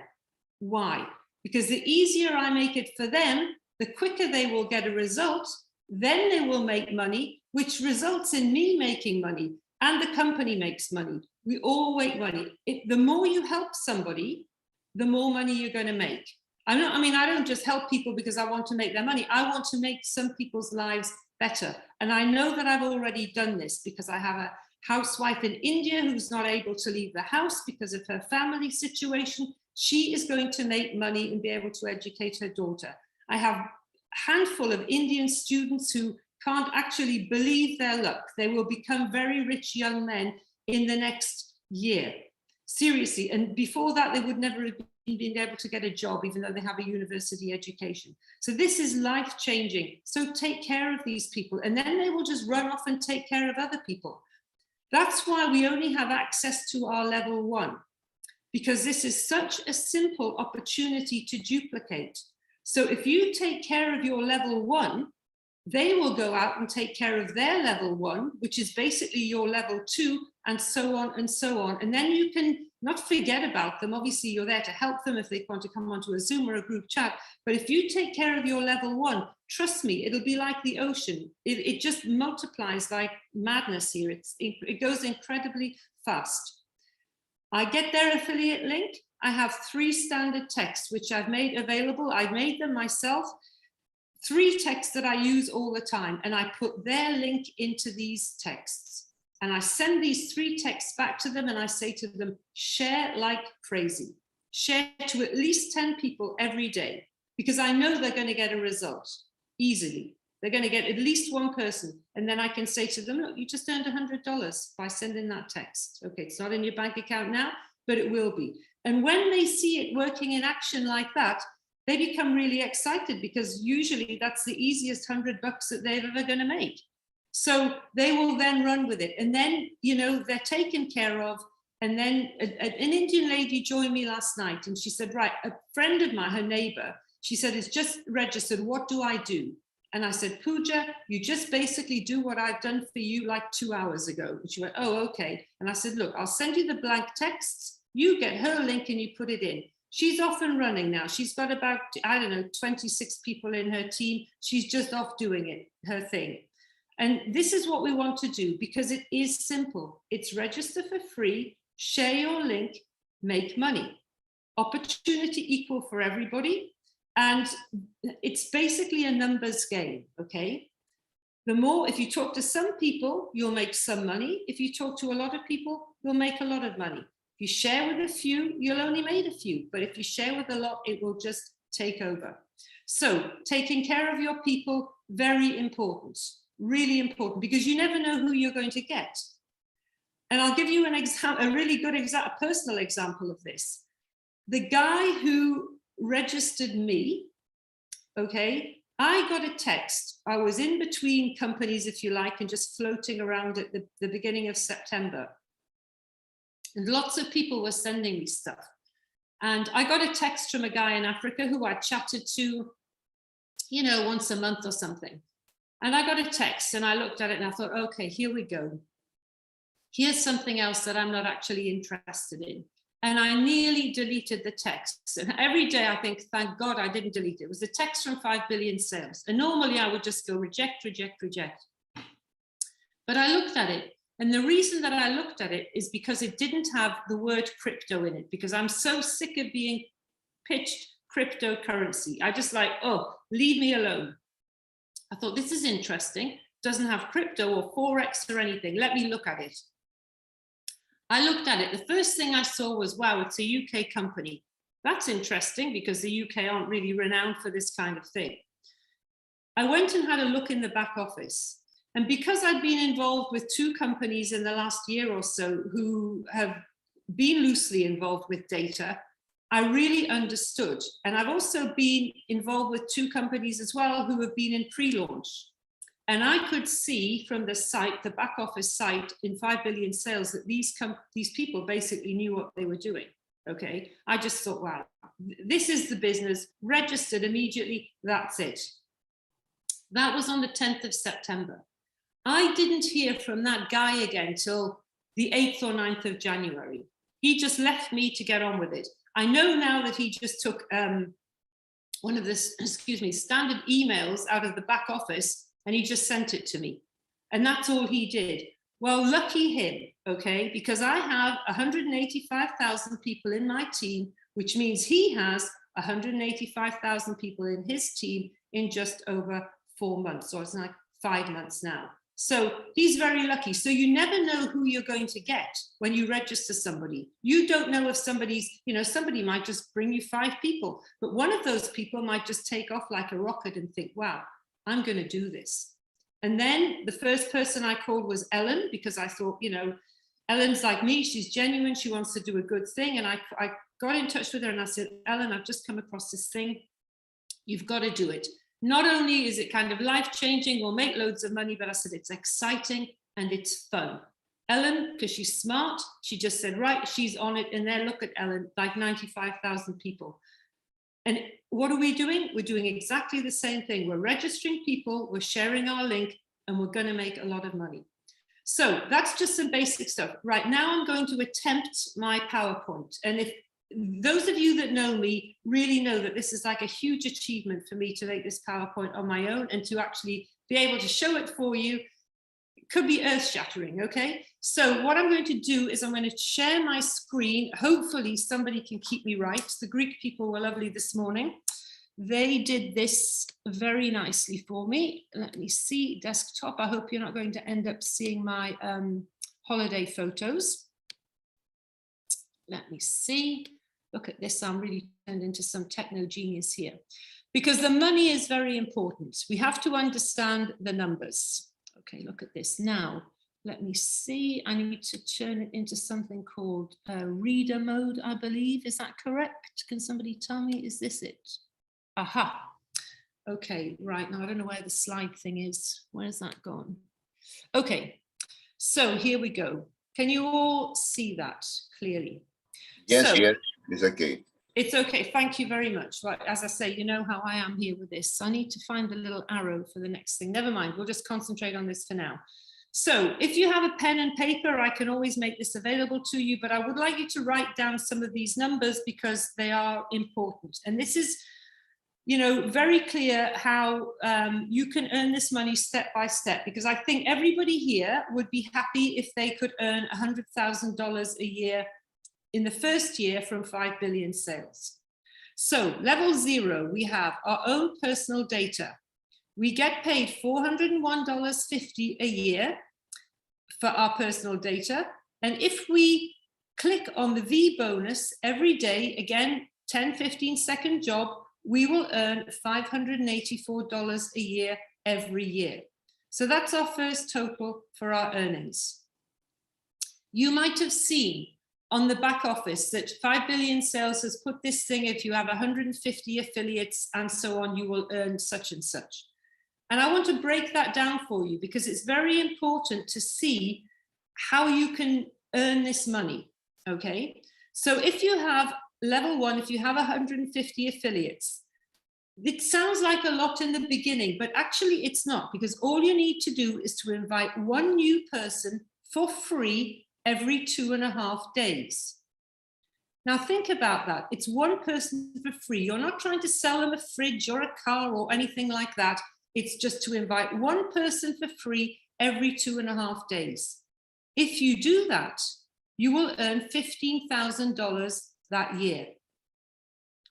Why? Because the easier I make it for them, the quicker they will get a result. Then they will make money, which results in me making money, and the company makes money. We all make money. The more you help somebody, the more money you're going to make. I don't just help people because I want to make their money. I want to make some people's lives better. And I know that I've already done this because I have a housewife in India who's not able to leave the house because of her family situation. She is going to make money and be able to educate her daughter. I have a handful of Indian students who can't actually believe their luck. They will become very rich young men in the next year. Seriously. And before that, they would never have been able to get a job, even though they have a university education. So this is life-changing. So take care of these people, and then they will just run off and take care of other people. That's why we only have access to our level 1, because this is such a simple opportunity to duplicate. So if you take care of your level 1, they will go out and take care of their level 1, which is basically your level 2, and so on and so on. And then you can not forget about them. Obviously, you're there to help them if they want to come onto a Zoom or a group chat. But if you take care of your level 1, trust me, it'll be like the ocean. It just multiplies like madness here. It goes incredibly fast. I get their affiliate link. I have 3 standard texts, which I've made available. I made them myself. 3 texts that I use all the time. And I put their link into these texts. And I send these 3 texts back to them. And I say to them, share like crazy. Share to at least 10 people every day, because I know they're going to get a result easily. They're going to get at least 1 person. And then I can say to them, look, you just earned $100 by sending that text. Okay, it's not in your bank account now, but it will be. And when they see it working in action like that, they become really excited, because usually that's the easiest $100 that they're ever going to make. So they will then run with it. And then, you know, they're taken care of. And then an Indian lady joined me last night, and she said, right, a friend of mine, her neighbor, she said, it's just registered. What do I do? And I said, Pooja, you just basically do what I've done for you like 2 hours ago. And she went, oh, okay. And I said, look, I'll send you the blank texts. You get her link and you put it in. She's off and running now. She's got about, I don't know, 26 people in her team. She's just off doing it, her thing. And this is what we want to do, because it is simple. It's register for free, share your link, make money. Opportunity equal for everybody. And it's basically a numbers game, okay? The more, if you talk to some people, you'll make some money. If you talk to a lot of people, you'll make a lot of money. If you share with a few, you'll only make a few. But if you share with a lot, it will just take over. So taking care of your people, very important, really important, because you never know who you're going to get. And I'll give you an example, a really good personal example of this. The guy who registered me, okay, I got a text. I was in between companies, if you like, and just floating around at the beginning of September. And lots of people were sending me stuff. And I got a text from a guy in Africa who I chatted to, you know, once a month or something. And I got a text and I looked at it and I thought, okay, here we go. Here's something else that I'm not actually interested in. And I nearly deleted the text. And every day I think, thank God I didn't delete it. It was a text from 5 billion sales. And normally I would just go reject, reject, reject. But I looked at it. And the reason that I looked at it is because it didn't have the word crypto in it, because I'm so sick of being pitched cryptocurrency. I just like, oh, leave me alone. I thought, this is interesting. Doesn't have crypto or Forex or anything. Let me look at it. I looked at it. The first thing I saw was, wow, it's a UK company. That's interesting, because the UK aren't really renowned for this kind of thing. I went and had a look in the back office. And because I'd been involved with 2 companies in the last year or so who have been loosely involved with data, I really understood. And I've also been involved with 2 companies as well who have been in pre-launch. And I could see from the site, the back office site in 5 billion sales, that these people basically knew what they were doing. Okay, I just thought, wow, this is the business, registered immediately, that's it. That was on the 10th of September. I didn't hear from that guy again till the 8th or 9th of January. He just left me to get on with it. I know now that he just took one of the, standard emails out of the back office and he just sent it to me. And that's all he did. Well, lucky him, okay? Because I have 185,000 people in my team, which means he has 185,000 people in his team in just over 4 months, or it's like 5 months now. So he's very lucky. So you never know who you're going to get when you register somebody. You don't know if somebody's, you know, somebody might just bring you 5 people, but one of those people might just take off like a rocket and think, wow, I'm going to do this. And then the first person I called was Ellen, because I thought, you know, Ellen's like me, she's genuine, she wants to do a good thing. And I got in touch with her and I said, Ellen, I've just come across this thing. You've got to do it. Not only is it kind of life-changing, we'll make loads of money, but I said, it's exciting and it's fun. Ellen, because she's smart, she just said, right, she's on it. And there, look at Ellen, like 95,000 people. And what are we doing? We're doing exactly the same thing. We're registering people, we're sharing our link, and we're going to make a lot of money. So that's just some basic stuff. Right now, I'm going to attempt my PowerPoint. And if those of you that know me really know that this is like a huge achievement for me to make this PowerPoint on my own, and to actually be able to show it for you could be earth-shattering, okay? So what I'm going to do is I'm going to share my screen. Hopefully somebody can keep me right. The Greek people were lovely this morning. They did this very nicely for me. Let me see, desktop. I hope you're not going to end up seeing my holiday photos. Let me see. Look at this. I'm really turned into some techno genius here, because the money is very important. We have to understand the numbers. Okay, look at this. Now, let me see. I need to turn it into something called reader mode, I believe. Is that correct? Can somebody tell me? Is this it? Aha. Okay, right. Now, I don't know where the slide thing is. Where's that gone? Okay, so here we go. Can you all see that clearly? Yes, So, yes, it's okay. it's okay. Thank you very much. Right, as I say, you know how I am here with this. I need to find a little arrow for the next thing. Never mind. We'll just concentrate on this for now. So if you have a pen and paper, I can always make this available to you, but I would like you to write down some of these numbers because they are important. And this is, you know, very clear how you can earn this money step by step, because I think everybody here would be happy if they could earn $100,000 a year in the first year from 5 billion sales. So level 0, we have our own personal data. We get paid $401.50 a year for our personal data. And if we click on the V bonus every day, again, 10, 15-second job, we will earn $584 a year every year. So that's our first total for our earnings. You might have seen on the back office that 5 billion sales has put this thing, if you have 150 affiliates and so on, you will earn such and such. And I want to break that down for you because it's very important to see how you can earn this money, okay? So if you have level 1, if you have 150 affiliates, it sounds like a lot in the beginning, but actually it's not, because all you need to do is to invite one new person for free every 2.5 days. Now think about that. It's one person for free. You're not trying to sell them a fridge or a car or anything like that. It's just to invite one person for free every 2.5 days. If you do that, you will earn $15,000 that year.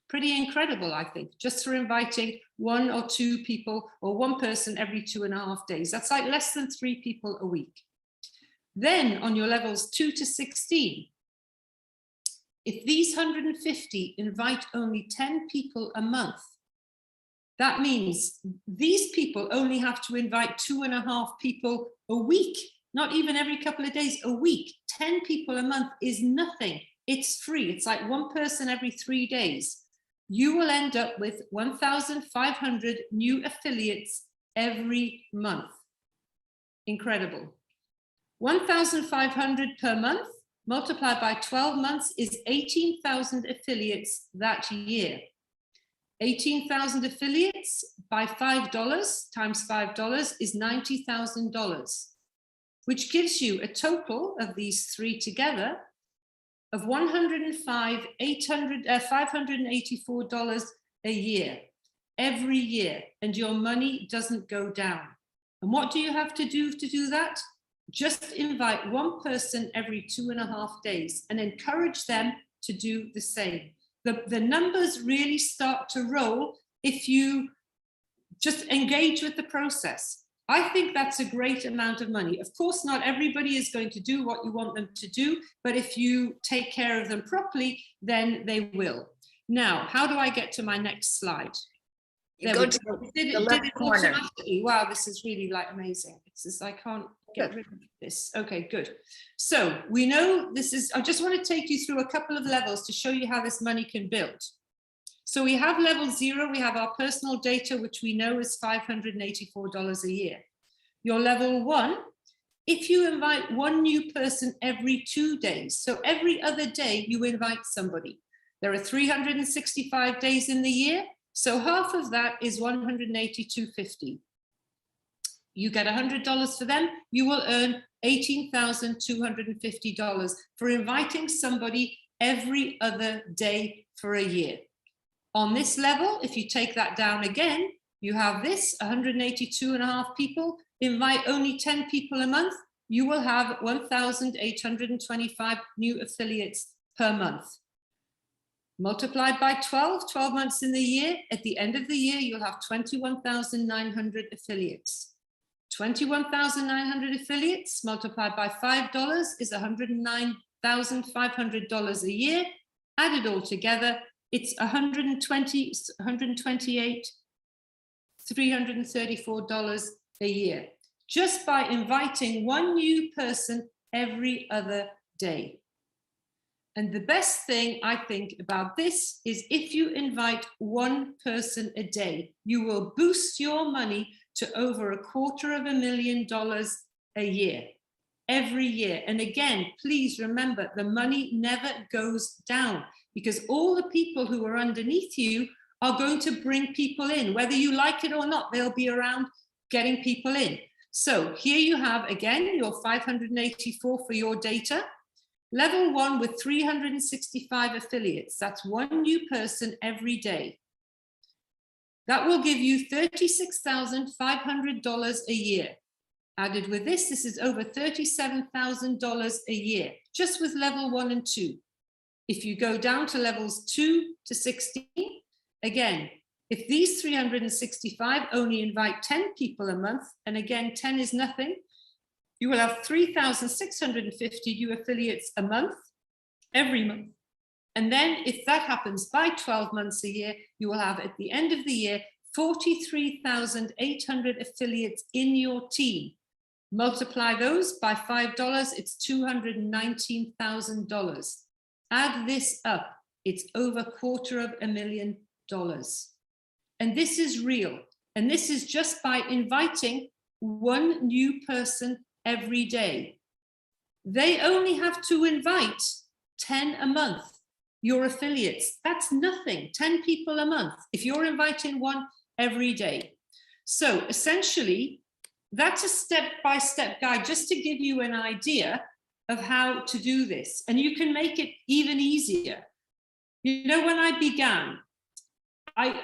Pretty incredible, I think, just for inviting 1 or 2 people or one person every 2.5 days. That's like less than 3 people a week. Then on your levels 2 to 16, if these 150 invite only 10 people a month, that means these people only have to invite 2.5 people a week, not even every couple of days, a week. 10 people a month is nothing. It's free. It's like one person every 3 days. You will end up with 1,500 new affiliates every month. Incredible. 1,500 per month multiplied by 12 months is 18,000 affiliates that year. 18,000 affiliates by $5 times $5 is $90,000, which gives you a total of these 3 together of $584 a year, every year, and your money doesn't go down. And what do you have to do that? Just invite one person every 2.5 days and encourage them to do the same. The numbers really start to roll if you just engage with the process. I think that's a great amount of money. Of course, not everybody is going to do what you want them to do, but if you take care of them properly, then they will. Now, how do I get to my next slide? You go to the left corner. Wow, this is really like amazing. It's just, I can't get rid of this. Okay, good. So we know this is, I just want to take you through a couple of levels to show you how this money can build. So we have level 0, we have our personal data, which we know is $584 a year. Your level 1, if you invite one new person every 2 days, so every other day you invite somebody. There are 365 days in the year, so half of that is $182.50. You get $100 for them, you will earn $18,250 for inviting somebody every other day for a year. On this level, if you take that down again, you have this 182.5 people, invite only 10 people a month, you will have 1,825 new affiliates per month. Multiplied by 12 months in the year, at the end of the year, you'll have 21,900 affiliates. 21,900 affiliates multiplied by $5 is $109,500 a year. Added all together, it's $334 a year, just by inviting one new person every other day. And the best thing I think about this is if you invite one person a day, you will boost your money to over $250,000 a year, every year. And again, please remember, the money never goes down because all the people who are underneath you are going to bring people in. Whether you like it or not, they'll be around getting people in. So here you have, again, your 584 for your data. Level 1 with 365 affiliates. That's one new person every day. That will give you $36,500 a year. Added with this is over $37,000 a year, just with level 1 and 2. If you go down to levels 2 to 16, again, if these 365 only invite 10 people a month, and again, 10 is nothing, you will have 3,650 new affiliates a month, every month. And then if that happens by 12 months a year, you will have at the end of the year, 43,800 affiliates in your team. Multiply those by $5, it's $219,000. Add this up, it's over $250,000. And this is real. And this is just by inviting one new person every day. They only have to invite 10 a month, your affiliates. That's nothing, 10 people a month, if you're inviting one every day. So essentially, that's a step-by-step guide just to give you an idea of how to do this. And you can make it even easier. You know, when I began, I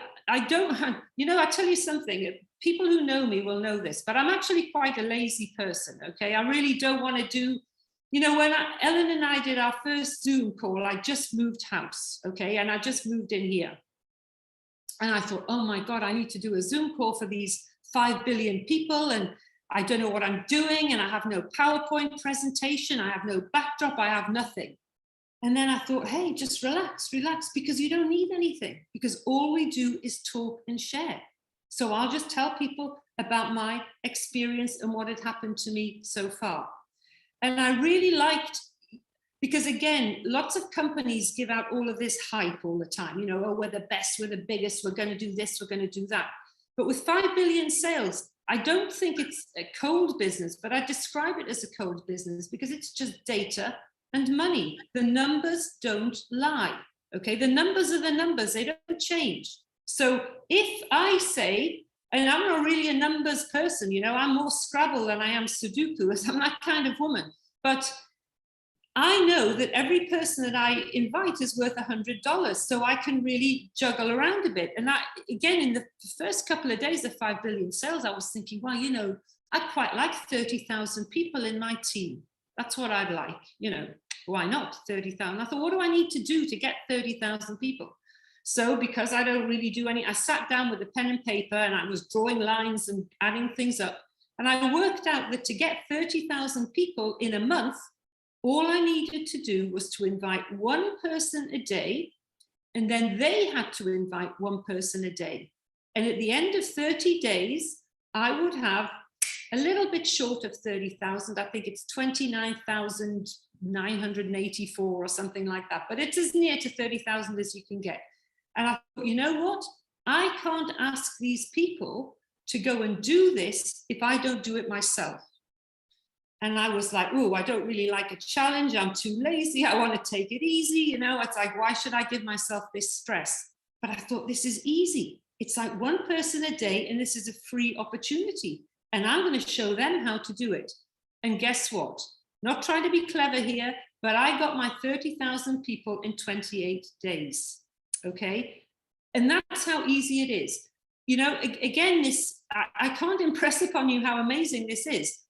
don't have, you know, I tell you something, people who know me will know this, but I'm actually quite a lazy person, okay? I really don't want to do, you know, when Ellen and I did our first Zoom call, I just moved house, okay? And I just moved in here. And I thought, oh my God, I need to do a Zoom call for these 5 billion people. And I don't know what I'm doing. And I have no PowerPoint presentation. I have no backdrop. I have nothing. And then I thought, hey, just relax, because you don't need anything, because all we do is talk and share. So I'll just tell people about my experience and what had happened to me so far. And I really liked, because again, lots of companies give out all of this hype all the time, you know, oh, we're the best, we're the biggest, we're going to do this, we're going to do that. But with 5 billion sales, I don't think it's a cold business, but I describe it as a cold business because it's just data and money. The numbers don't lie, okay? The numbers are the numbers, they don't change. So if I say, and I'm not really a numbers person, you know, I'm more Scrabble than I am Sudoku, as I'm that kind of woman, but I know that every person that I invite is worth $100, so I can really juggle around a bit. And that, again, in the first couple of days of 5 billion sales, I was thinking, well, you know, I'd quite like 30,000 people in my team. That's what I'd like, you know, why not 30,000? I thought, what do I need to do to get 30,000 people? So because I don't really do any, I sat down with a pen and paper and I was drawing lines and adding things up. And I worked out that to get 30,000 people in a month, all I needed to do was to invite one person a day, and then they had to invite one person a day. And at the end of 30 days, I would have a little bit short of 30,000. I think it's 29,984 or something like that, but it's as near to 30,000 as you can get. And I thought, you know what? I can't ask these people to go and do this if I don't do it myself. And I was like, oh, I don't really like a challenge. I'm too lazy. I want to take it easy. You know, it's like, why should I give myself this stress? But I thought, this is easy. It's like one person a day, and this is a free opportunity. And I'm going to show them how to do it. And guess what? Not trying to be clever here. but I got my 30,000 people in 28 days. Okay. And that's how easy it is. You know, again, I can't impress upon you how amazing this is.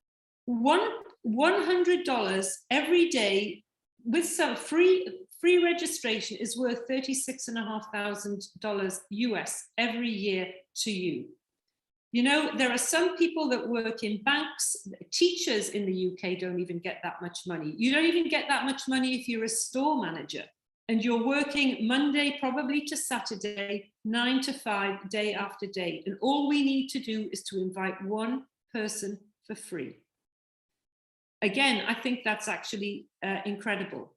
$100 every day with some free registration is worth $36,500 US every year to you. You know, there are some people that work in banks. Teachers in the UK don't even get that much money. You don't even get that much money if you're a store manager and you're working Monday probably to Saturday, 9 to 5, day after day. And all we need to do is to invite one person for free. Again, I think that's actually incredible.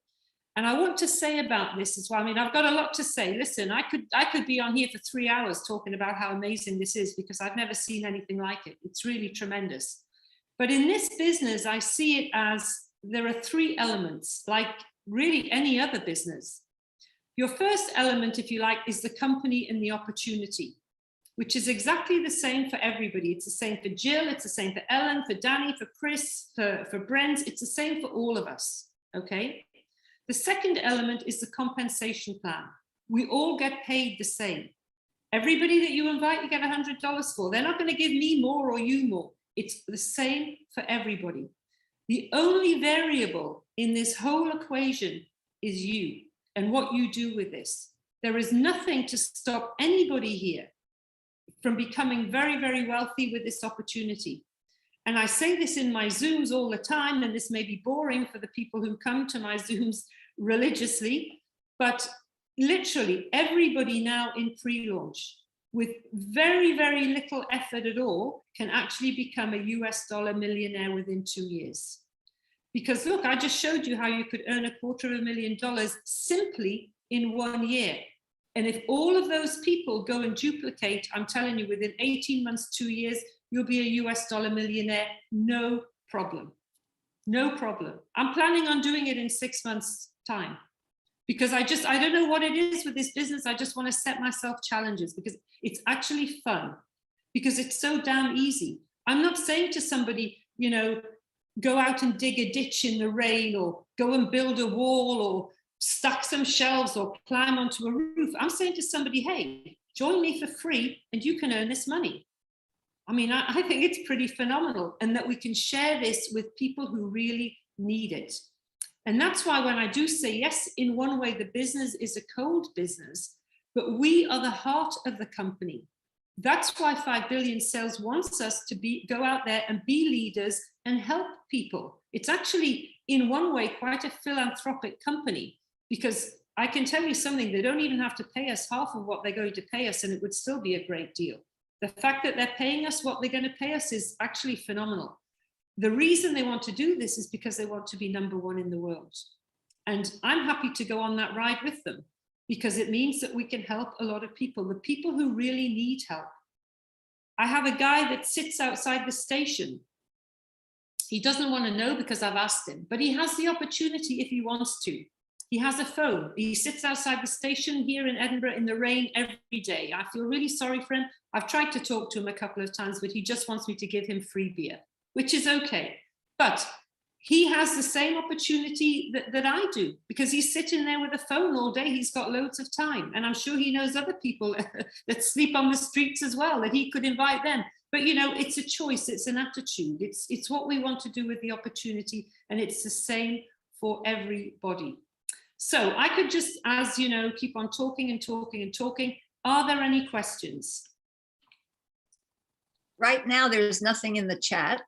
And I want to say about this as well. I mean, I've got a lot to say. Listen, I could be on here for 3 hours talking about how amazing this is because I've never seen anything like it. It's really tremendous. But in this business, I see it as there are 3 elements, like really any other business. Your first element, if you like, is the company and the opportunity, which is exactly the same for everybody. It's the same for Jill, it's the same for Ellen, for Danny, for Chris, for Brent. It's the same for all of us, okay? The second element is the compensation plan. We all get paid the same. Everybody that you invite, you get $100 for. They're not going to give me more or you more. It's the same for everybody. The only variable in this whole equation is you and what you do with this. There is nothing to stop anybody here from becoming very, very wealthy with this opportunity. And I say this in my Zooms all the time, and this may be boring for the people who come to my Zooms religiously, but literally everybody now in pre-launch with very, very little effort at all can actually become a US dollar millionaire within 2 years. Because look, I just showed you how you could earn $250,000 simply in 1 year. And if all of those people go and duplicate, I'm telling you, within 18 months, 2 years, you'll be a US dollar millionaire, no problem. No problem. I'm planning on doing it in 6 months' time because I don't know what it is with this business. I just want to set myself challenges because it's actually fun, because it's so damn easy. I'm not saying to somebody, you know, go out and dig a ditch in the rain or go and build a wall or stack some shelves or climb onto a roof. I'm saying to somebody, hey, join me for free and you can earn this money. I mean, I think it's pretty phenomenal, and that we can share this with people who really need it. And that's why when I do say, yes, in one way, the business is a cold business, but we are the heart of the company. That's why 5 Billion Sales wants us to go out there and be leaders and help people. It's actually, in one way, quite a philanthropic company, because I can tell you something, they don't even have to pay us half of what they're going to pay us, and it would still be a great deal. The fact that they're paying us what they're going to pay us is actually phenomenal. The reason they want to do this is because they want to be #1 in the world. And I'm happy to go on that ride with them because it means that we can help a lot of people, the people who really need help. I have a guy that sits outside the station. He doesn't want to know because I've asked him, but he has the opportunity if he wants to. He has a phone. He sits outside the station here in Edinburgh in the rain every day. I feel really sorry for him. I've tried to talk to him a couple of times, but he just wants me to give him free beer, which is okay. But he has the same opportunity that I do because he's sitting there with a phone all day. He's got loads of time. And I'm sure he knows other people that sleep on the streets as well, that he could invite them. But, you know, it's a choice. It's an attitude. It's what we want to do with the opportunity. And it's the same for everybody. So I could just, as you know, keep on talking and talking and talking. Are there any questions? Right now, there's nothing in the chat.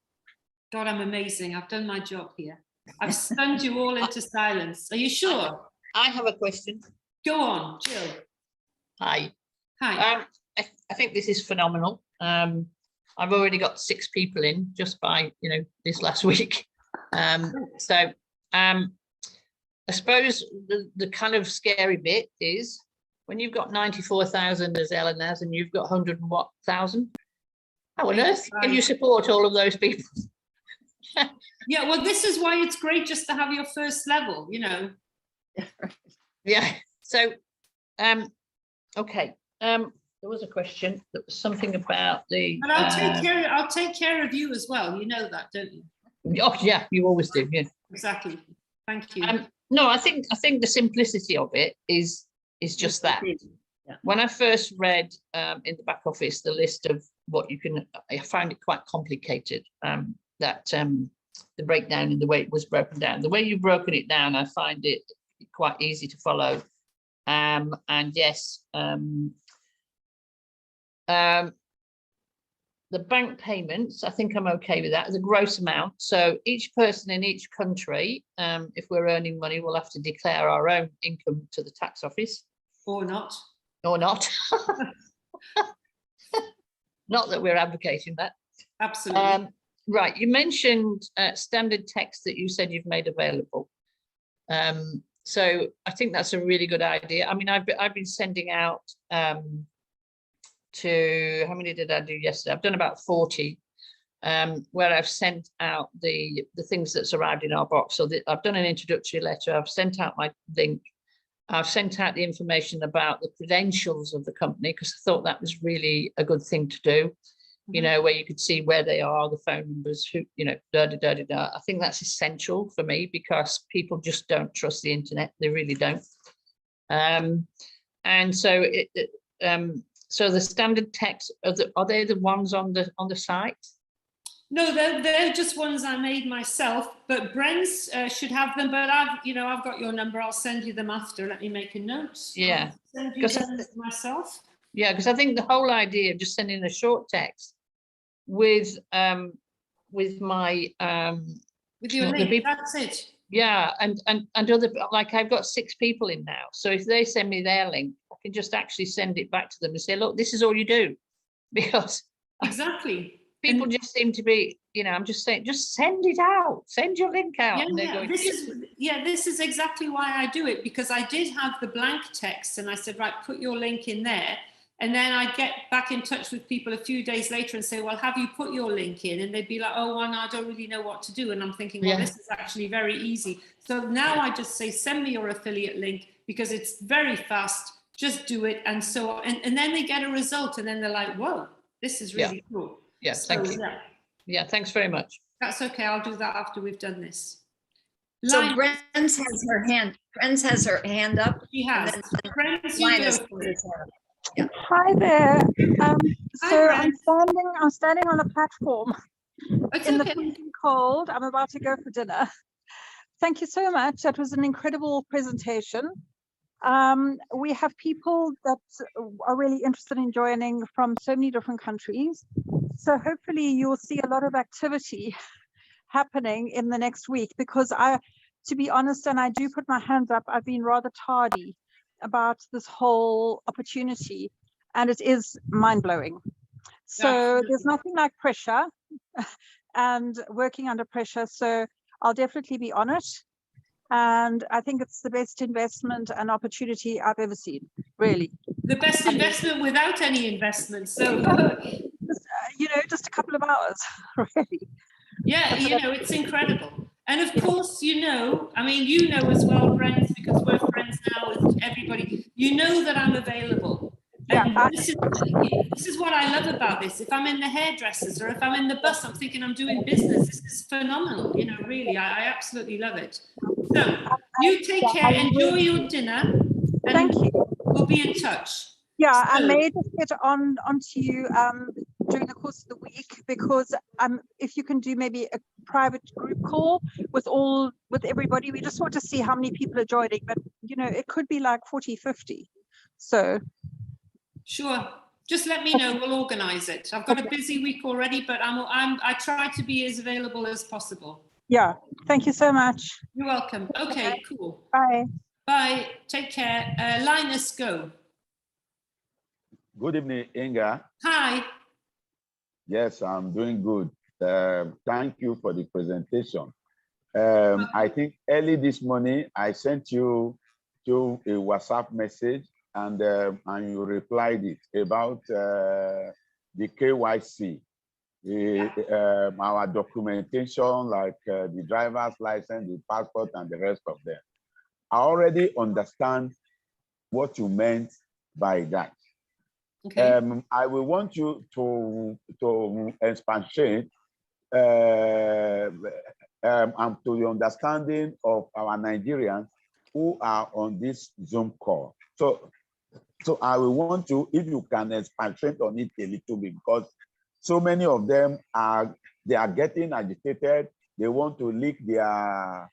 God, I'm amazing. I've done my job here. I've stunned you all into silence. Are you sure? I have a question. Go on, Jill. Hi. Hi. I think this is phenomenal. I've already got 6 people in just by, you know, this last week. I suppose the kind of scary bit is when you've got 94,000 as Ellen has, and you've got 100,000. How on earth can you support all of those people? Yeah, well, this is why it's great just to have your first level, you know. Yeah. So, okay. There was a question. There was something about the. But I'll take care of you as well. You know that, don't you? Oh yeah, you always do. Yeah. Exactly. Thank you. No, I think the simplicity of it is just that. Yeah. When I first read in the back office the list of what you can, I found it quite complicated. The breakdown and the way it was broken down. The way you've broken it down, I find it quite easy to follow. And yes, the bank payments, I think I'm okay with that as a gross amount. So each person in each country, if we're earning money, we'll have to declare our own income to the tax office. Or not. Or not. Not that we're advocating that. Absolutely. Right, you mentioned standard text that you said you've made available. So I think that's a really good idea. I mean, I've been sending out to, how many did I do yesterday? I've done about 40, where I've sent out the things that's arrived in our box. So I've done an introductory letter, I've sent out my link, I've sent out the information about the credentials of the company, because I thought that was really a good thing to do. You know, where you could see where they are, the phone numbers, who, you know, I think that's essential for me, because people just don't trust the internet. They really don't. And so so the standard text, are they the ones on the site? No, they're just ones I made myself, but Brent's should have them. But I've got your number. I'll send you them after. Let me make a note. Yeah. I'll send you them myself. Yeah, because I think the whole idea of just sending a short text with my with your link, that's it. Yeah, and other, like, I've got 6 people in now, so if they send me their link, I can just actually send it back to them and say, look, this is all you do. Because exactly, people just seem to be, you know, I'm just saying, just send it out, send your link out. This is exactly why I do it, because I did have the blank text and I said, right, put your link in there. And then I get back in touch with people a few days later and say, well, have you put your link in? And they'd be like, oh, well, no, I don't really know what to do. And I'm thinking, well, this is actually very easy. So now I just say, send me your affiliate link, because it's very fast. Just do it. And so, and then they get a result, and then they're like, whoa, this is really cool. Yeah, so, thank you. Yeah, thanks very much. That's okay. I'll do that after we've done this. So Brent has her hand. Brent has her hand up. She has. Yeah. Hi there. So Hi, I'm standing on a platform in the freezing cold. I'm about to go for dinner. Thank you so much. That was an incredible presentation. We have people that are really interested in joining from so many different countries. So hopefully you'll see a lot of activity happening in the next week, because to be honest, and I do put my hands up, I've been rather tardy about this whole opportunity, and it is mind-blowing. So there's nothing like pressure and working under pressure. So I'll definitely be on it. And I think it's the best investment and opportunity I've ever seen, really. The best investment without any investment. So, just a couple of hours, really. Yeah, it's incredible. And of course, I mean, as well, friends, because we're friends now with everybody, that I'm available. And this is what I love about this. If I'm in the hairdressers or if I'm in the bus, I'm thinking I'm doing business. This is phenomenal. Really, I absolutely love it. So you take care, enjoy your dinner. And thank you. We'll be in touch. Yeah, so, I may just get onto you during the course of the week, because if you can do maybe a private group call with everybody, we just want to see how many people are joining, but it could be like 40, 50. So sure, just let me know, we'll organize it. I've got a busy week already, but I try to be as available as possible. Yeah, thank you so much. You're welcome. Okay, cool. Bye. Bye, take care. Linus, go. Good evening, Inger. Hi. Yes, I'm doing good. Thank you for the presentation. I think early this morning, I sent you a WhatsApp message, and you replied it about the KYC, our documentation, like the driver's license, the passport, and the rest of them. I already understand what you meant by that. Okay. I will want you to expatiate and to the understanding of our Nigerians who are on this Zoom call. So I will want to, if you can expand on it a little bit, because so many of them are getting agitated. They want to leak their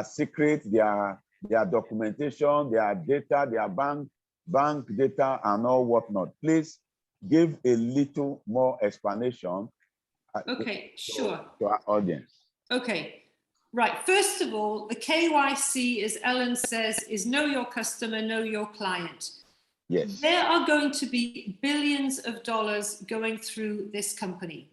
secrets, their documentation, their data, their bank data, and all whatnot. Please give a little more explanation. Okay, sure. To our audience. Okay, right. First of all, the KYC, as Ellen says, is know your customer, know your client. Yes. There are going to be billions of dollars going through this company.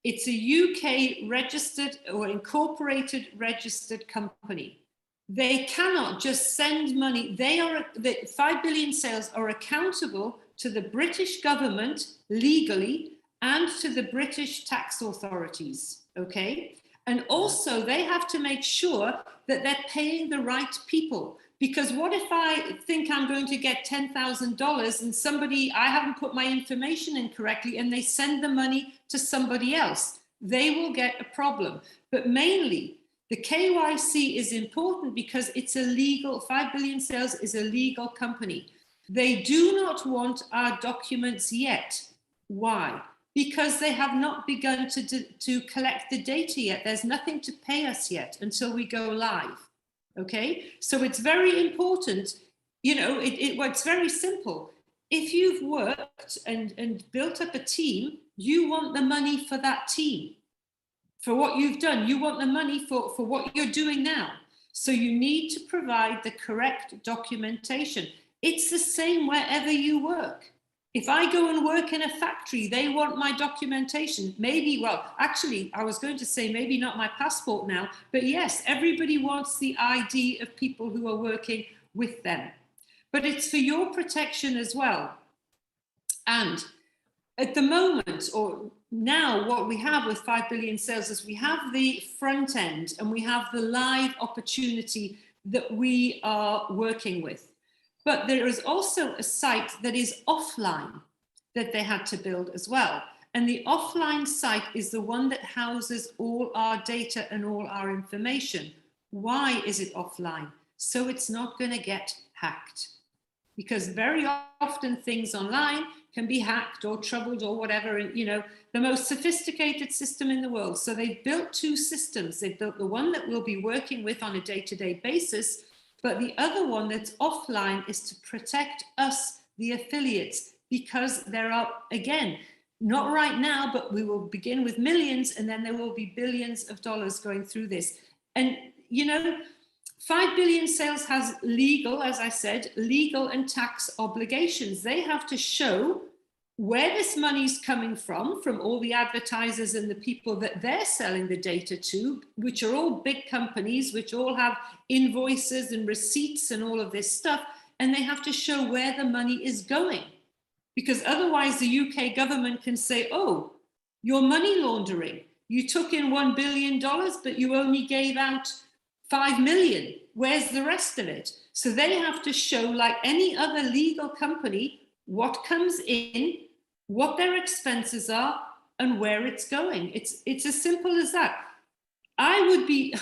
It's a UK registered or incorporated registered company. They cannot just send money. The 5 billion sales are accountable to the British government legally and to the British tax authorities, okay? And also they have to make sure that they're paying the right people. Because what if I think I'm going to get $10,000 and I haven't put my information in correctly and they send the money to somebody else? They will get a problem. But mainly, the KYC is important because it's a legal, 5 billion sales is a legal company. They do not want our documents yet. Why? Because they have not begun to collect the data yet. There's nothing to pay us yet until we go live. Okay, so it's very important, it's very simple. If you've worked and built up a team, you want the money for that team, for what you've done. You want the money for what you're doing now. So you need to provide the correct documentation. It's the same wherever you work. If I go and work in a factory, they want my documentation. Maybe, well, actually, I was going to say maybe not my passport now, but yes, everybody wants the ID of people who are working with them. But it's for your protection as well. And at the moment, or now, what we have with 5 billion sales is we have the front end and we have the live opportunity that we are working with. But there is also a site that is offline that they had to build as well. And the offline site is the one that houses all our data and all our information. Why is it offline? So it's not going to get hacked. Because very often things online can be hacked or troubled or whatever, and the most sophisticated system in the world. So they've built two systems. They've built the one that we'll be working with on a day-to-day basis, but the other one that's offline is to protect us, the affiliates, because there are, again, not right now, but we will begin with millions and then there will be billions of dollars going through this. And, 5 billion sales has legal, as I said, legal and tax obligations. They have to show where this money's coming from all the advertisers and the people that they're selling the data to, which are all big companies, which all have invoices and receipts and all of this stuff. And they have to show where the money is going. Because otherwise the UK government can say, oh, you're money laundering. You took in $1 billion, but you only gave out 5 million. Where's the rest of it? So they have to show, like any other legal company, what comes in, what their expenses are, and where it's going. It's as simple as that. I would be,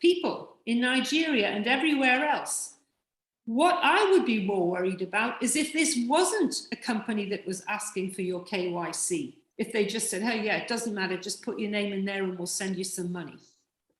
people in Nigeria and everywhere else, what I would be more worried about is if this wasn't a company that was asking for your KYC. If they just said, hey, yeah, it doesn't matter, just put your name in there and we'll send you some money.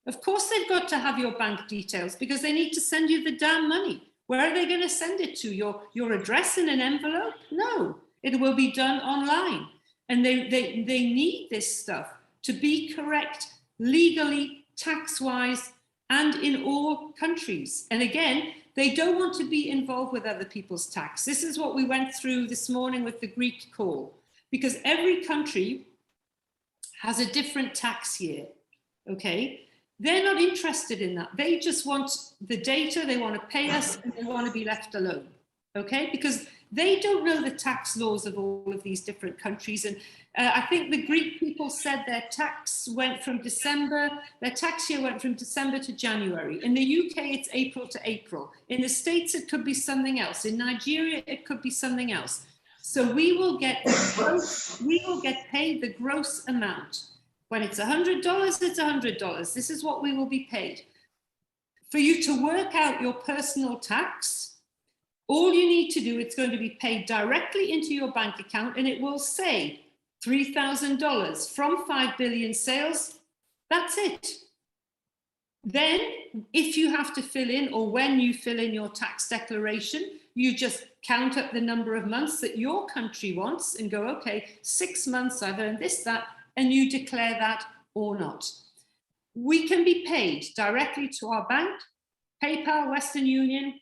Of course, they've got to have your bank details because they need to send you the damn money. Where are they going to send it to? Your address in an envelope? No, it will be done online. And they need this stuff to be correct legally, tax-wise, and in all countries. And again, they don't want to be involved with other people's tax. This is what we went through this morning with the Greek call, because every country has a different tax year, okay? They're not interested in that. They just want the data, they want to pay us, and they want to be left alone, okay? Because they don't know the tax laws of all of these different countries. And I think the Greek people said their tax went from December, their tax year went from December to January. In the UK, it's April to April. In the States, it could be something else. In Nigeria, it could be something else. So we will get paid the gross amount. When it's $100, it's $100. This is what we will be paid. For you to work out your personal tax, all you need to do, it's going to be paid directly into your bank account, and it will say $3,000 from 5 billion sales. That's it. Then, if you have to fill in, or when you fill in your tax declaration, you just count up the number of months that your country wants and go, okay, 6 months, I've earned this, that, and you declare that or not. We can be paid directly to our bank, PayPal, Western Union.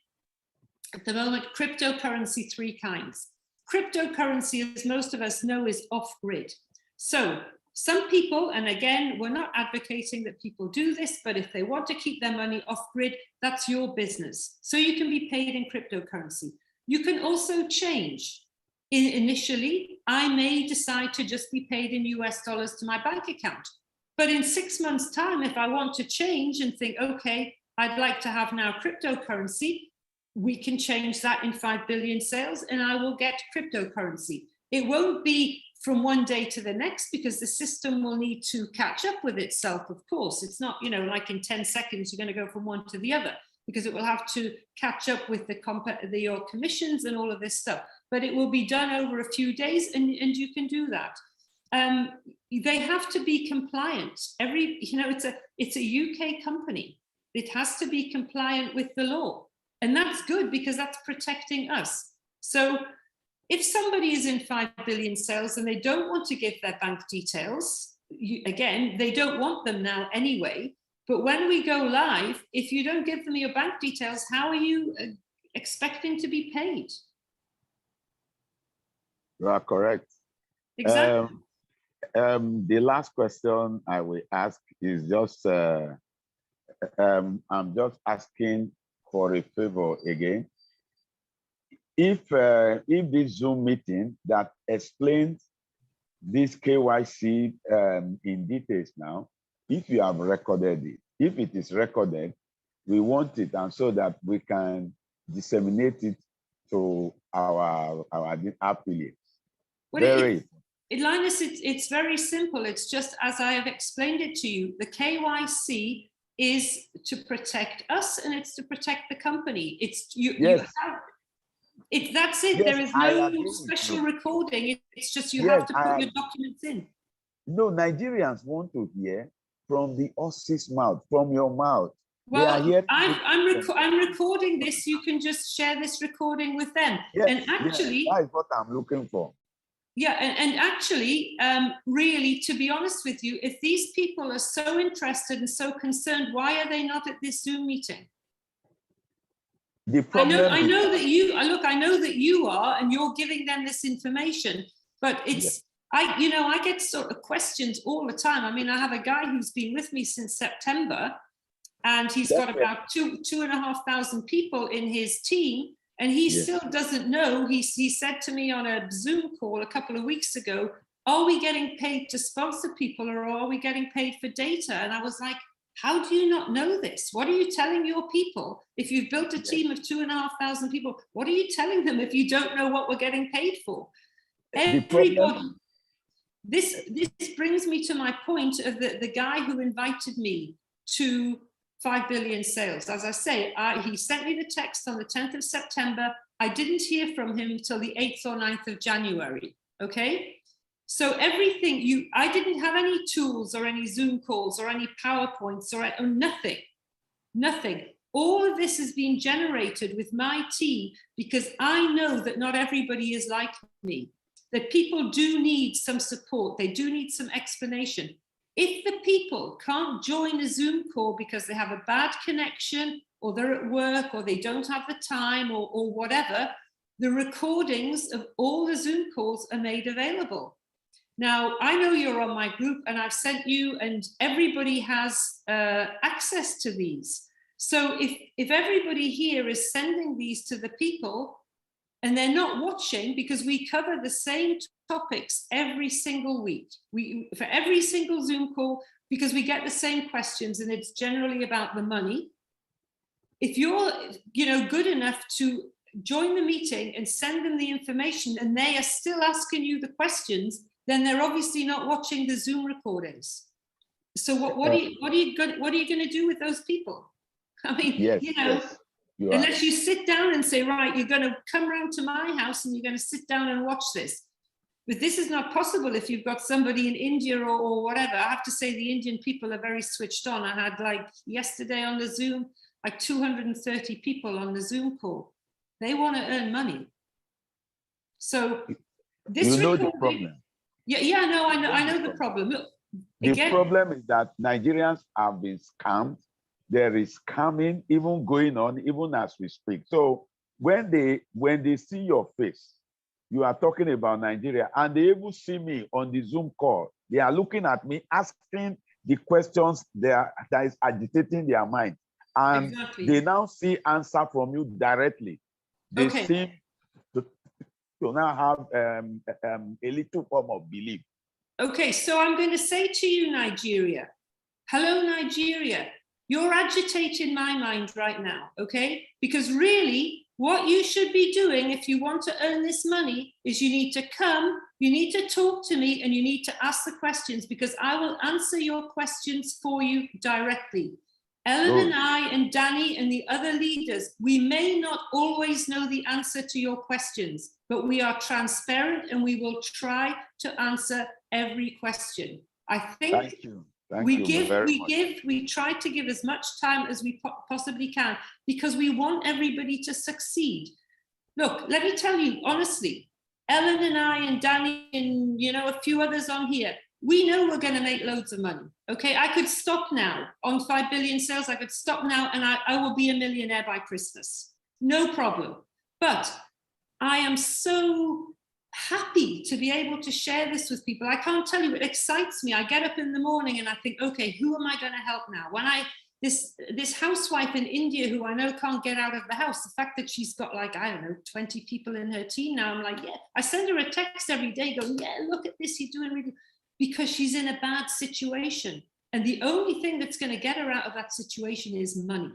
At the moment, cryptocurrency, 3 kinds. Cryptocurrency, as most of us know, is off-grid. So some people, and again, we're not advocating that people do this, but if they want to keep their money off-grid, that's your business. So you can be paid in cryptocurrency. You can also change. Initially, I may decide to just be paid in US dollars to my bank account. But in 6 months' time, if I want to change and think, okay, I'd like to have now cryptocurrency, we can change that in 5 billion sales and I will get cryptocurrency. It won't be from one day to the next because the system will need to catch up with itself, of course. It's not, you know, like in 10 seconds, you're going to go from one to the other because it will have to catch up with your commissions and all of this stuff. But it will be done over a few days and you can do that. They have to be compliant. It's a UK company. It has to be compliant with the law. And that's good because that's protecting us. So if somebody is in 5 billion sales and they don't want to give their bank details, again, they don't want them now anyway. But when we go live, if you don't give them your bank details, how are you expecting to be paid? You are correct. Exactly. The last question I will ask is just, I'm just asking for a favor again. If this Zoom meeting that explains this KYC in details now, if you have recorded it, if it is recorded, we want it, and so that we can disseminate it to our affiliates. Linus, it's very simple. It's just as I have explained it to you, the KYC is to protect us and it's to protect the company. It's that's it. Yes, there is no special recording. It's just you have to put your documents in. No, Nigerians want to hear from the horse's mouth, from your mouth. Well, I'm recording this. You can just share this recording with them. Yes, and actually, that is what I'm looking for. Yeah, and actually, really, to be honest with you, if these people are so interested and so concerned, why are they not at this Zoom meeting? The problem I know that you are, and you're giving them this information, but it's, I get sort of questions all the time. I mean, I have a guy who's been with me since September, and he's got about 2,500 people in his team. And he still doesn't know. He said to me on a Zoom call a couple of weeks ago, are we getting paid to sponsor people or are we getting paid for data? And I was like, how do you not know this? What are you telling your people? If you've built a team of 2,500 people, what are you telling them if you don't know what we're getting paid for? Everybody. This brings me to my point of the guy who invited me to 5 billion sales. As I say, he sent me the text on the 10th of September. I didn't hear from him until the 8th or 9th of January, okay? So everything, I didn't have any tools or any Zoom calls or any PowerPoints or nothing. All of this has been generated with my team because I know that not everybody is like me, that people do need some support. They do need some explanation. If the people can't join a Zoom call because they have a bad connection or they're at work or they don't have the time or whatever, the recordings of all the Zoom calls are made available. Now, I know you're on my group and I've sent you and everybody has access to these. So if everybody here is sending these to the people and they're not watching because we cover the same topics every single week. For every single Zoom call, because we get the same questions and it's generally about the money. If you're good enough to join the meeting and send them the information and they are still asking you the questions, then they're obviously not watching the Zoom recordings. So what are you going to do with those people? I mean, Yes, you know, yes, you are. unless you sit down and say, right, you're going to come round to my house and you're going to sit down and watch this. But this is not possible if you've got somebody in India or whatever. I have to say the Indian people are very switched on. I had like yesterday on the Zoom, like 230 people on the Zoom call. They want to earn money. So this You know the recording- problem. Yeah, no, I know the problem. Look, The again, problem is that Nigerians have been scammed. There is scamming even going on, even as we speak. So when they see your face, you are talking about Nigeria, and they even see me on the Zoom call. They are looking at me, asking the questions that is agitating their mind. And exactly. they now see answer from you directly. They Okay. seem to now have a little form of belief. Okay, so I'm going to say to you, Nigeria, hello, Nigeria, you're agitating my mind right now, okay? Because really, what you should be doing if you want to earn this money is you need to come, you need to talk to me, and you need to ask the questions, because I will answer your questions for you directly. Ellen and I and Danny and the other leaders, we may not always know the answer to your questions, but we are transparent and we will try to answer every question. I think Thank you. Thank you very much. we try to give as much time as we possibly can, because we want everybody to succeed. Look, let me tell you honestly, Ellen and I and Danny and, you know, a few others on here, we know we're going to make loads of money. Okay, I could stop now on 5 billion sales. I could stop now and I will be a millionaire by Christmas. No problem. But I am so happy to be able to share this with people. I can't tell you, it excites me. I get up in the morning and I think, okay, who am I going to help now? When this housewife in India who I know can't get out of the house, the fact that she's got like, I don't know, 20 people in her team now, I'm like, yeah, I send her a text every day going, yeah, look at this, you're doing really good, because she's in a bad situation. And the only thing that's going to get her out of that situation is money.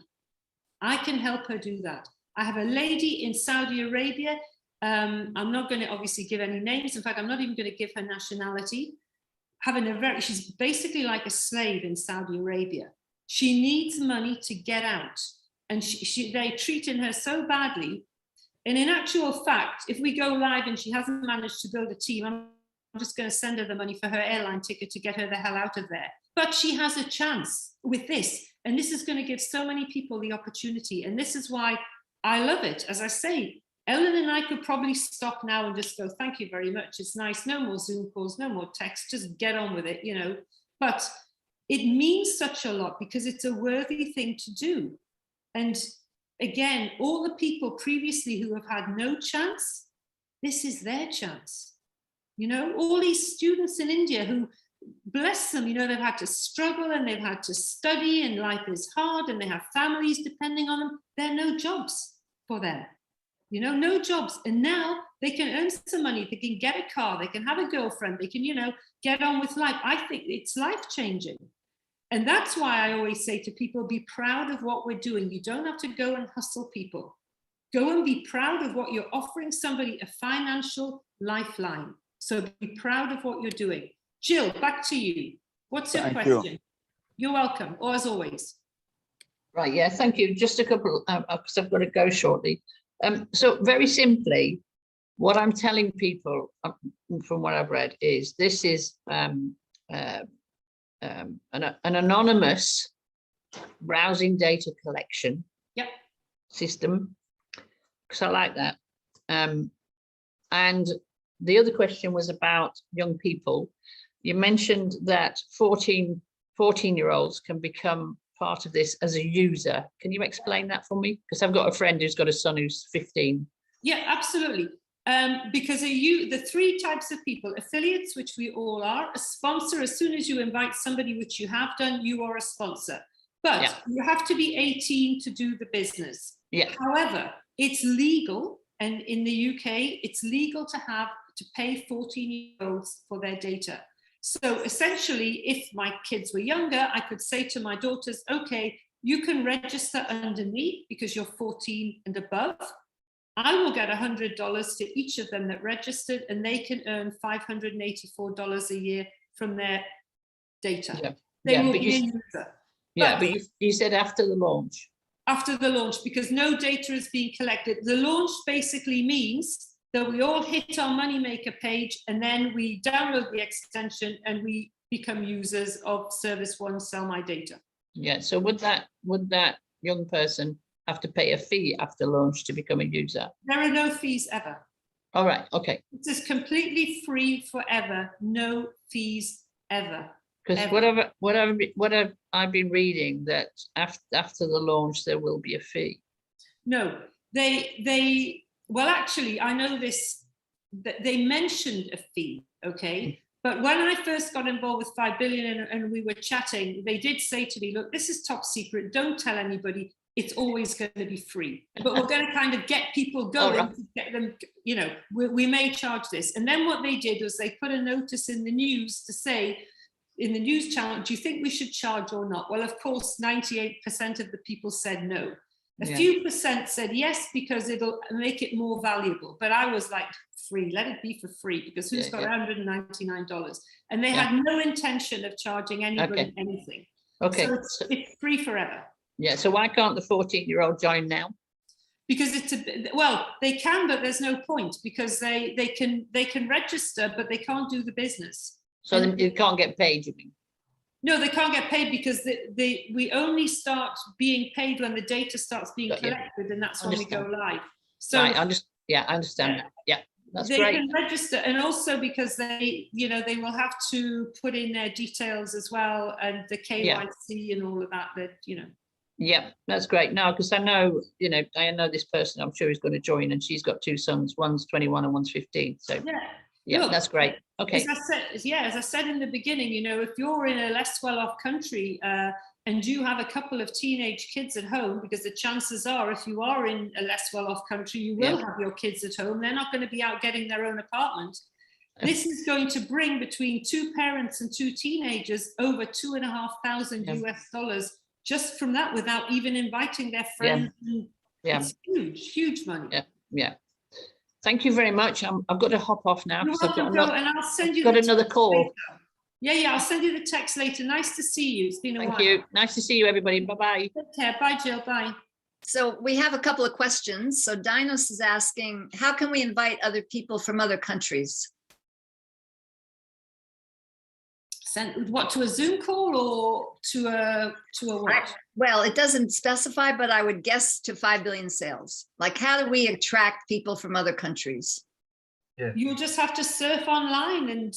I can help her do that. I have a lady in Saudi Arabia. I'm not going to obviously give any names. In fact, I'm not even going to give her nationality. She's basically like a slave in Saudi Arabia. She needs money to get out. And they're treating her so badly. And in actual fact, if we go live and she hasn't managed to build a team, I'm just going to send her the money for her airline ticket to get her the hell out of there. But she has a chance with this. And this is going to give so many people the opportunity. And this is why I love it. As I say, Ellen and I could probably stop now and just go, thank you very much. It's nice. No more Zoom calls, no more text, just get on with it, you know. But it means such a lot because it's a worthy thing to do. And again, all the people previously who have had no chance, this is their chance. You know, all these students in India who, bless them, you know, they've had to struggle and they've had to study and life is hard and they have families depending on them. There are no jobs for them, you know, no jobs. And now they can earn some money. They can get a car. They can have a girlfriend. They can, you know, get on with life. I think it's life-changing. And that's why I always say to people, be proud of what we're doing. You don't have to go and hustle people. Go and be proud of what you're offering somebody, a financial lifeline. So be proud of what you're doing. Jill, back to you. What's your question? You're welcome, or as always. Right, yeah, thank you. Just a couple, because I've got to go shortly. So very simply, what I'm telling people from what I've read is this is an anonymous browsing data collection system, because I like that. And the other question was about young people. You mentioned that 14-year-olds can become part of this as a user. Can you explain that for me? Because I've got a friend who's got a son who's 15. Yeah, absolutely. Because the three types of people: affiliates, which we all are; a sponsor, as soon as you invite somebody, which you have done, you are a sponsor. But you have to be 18 to do the business. Yeah. However, it's legal, and in the UK, it's legal to pay 14-year-olds for their data. So essentially, if my kids were younger, I could say to my daughters, okay, you can register under me because you're 14 and above. I will get $100 to each of them that registered, and they can earn $584 a year from their data. Yeah. They will be a user. Yeah, but you said after the launch. after the launch, because no data is being collected. The launch basically means that we all hit our moneymaker page and then we download the extension and we become users of service one, Sell My Data. Yeah, so would that young person have to pay a fee after launch to become a user? There are no fees ever. All right, okay. This is completely free forever, no fees ever. Because whatever I've been reading, that after the launch there will be a fee. No, well, actually, I know this, that they mentioned a fee, okay? But when I first got involved with 5 billion and we were chatting, they did say to me, look, this is top secret, don't tell anybody, it's always going to be free. But we're going to kind of get people going, right. to get them, you know, we may charge this. And then what they did was they put a notice in the news to say, in the news channel, do you think we should charge or not? Well, of course, 98% of the people said no. A few percent said yes, because it'll make it more valuable. But I was like, free, let it be for free, because who's got $199? And they had no intention of charging anybody anything. Okay. So it's free forever. Yeah, so why can't the 14-year-old join now? Because well, they can, but there's no point, because they can register, but they can't do the business. So you can't get paid, you mean? No, they can't get paid, because we only start being paid when the data starts being collected, and that's when we go live. So right, I understand that. Yeah, that's they great. can register, and also because they will have to put in their details as well, and the KYC and all of that. Yeah, that's great. No, because I know this person. I'm sure is going to join, and she's got two sons. One's 21 and one's 15. So yeah, look, that's great. Okay. As I said in the beginning, if you're in a less well-off country and you have a couple of teenage kids at home, because the chances are, if you are in a less well-off country, you will have your kids at home. They're not going to be out getting their own apartment. This is going to bring, between two parents and two teenagers, over $2,500 US just from that, without even inviting their friends. It's huge money. Yeah. Thank you very much. I've got to hop off now. You're welcome, and I'll send you another call. Later. Yeah, I'll send you the text later. Nice to see you. It's been a while. Thank you. Nice to see you, everybody. Bye-bye. Take care. Bye, Jill. Bye. So we have a couple of questions. So Dinos is asking, how can we invite other people from other countries? Send what, to a Zoom call or to a what? Well, it doesn't specify, but I would guess to 5 billion sales. Like, how do we attract people from other countries? Yeah. You'll just have to surf online, and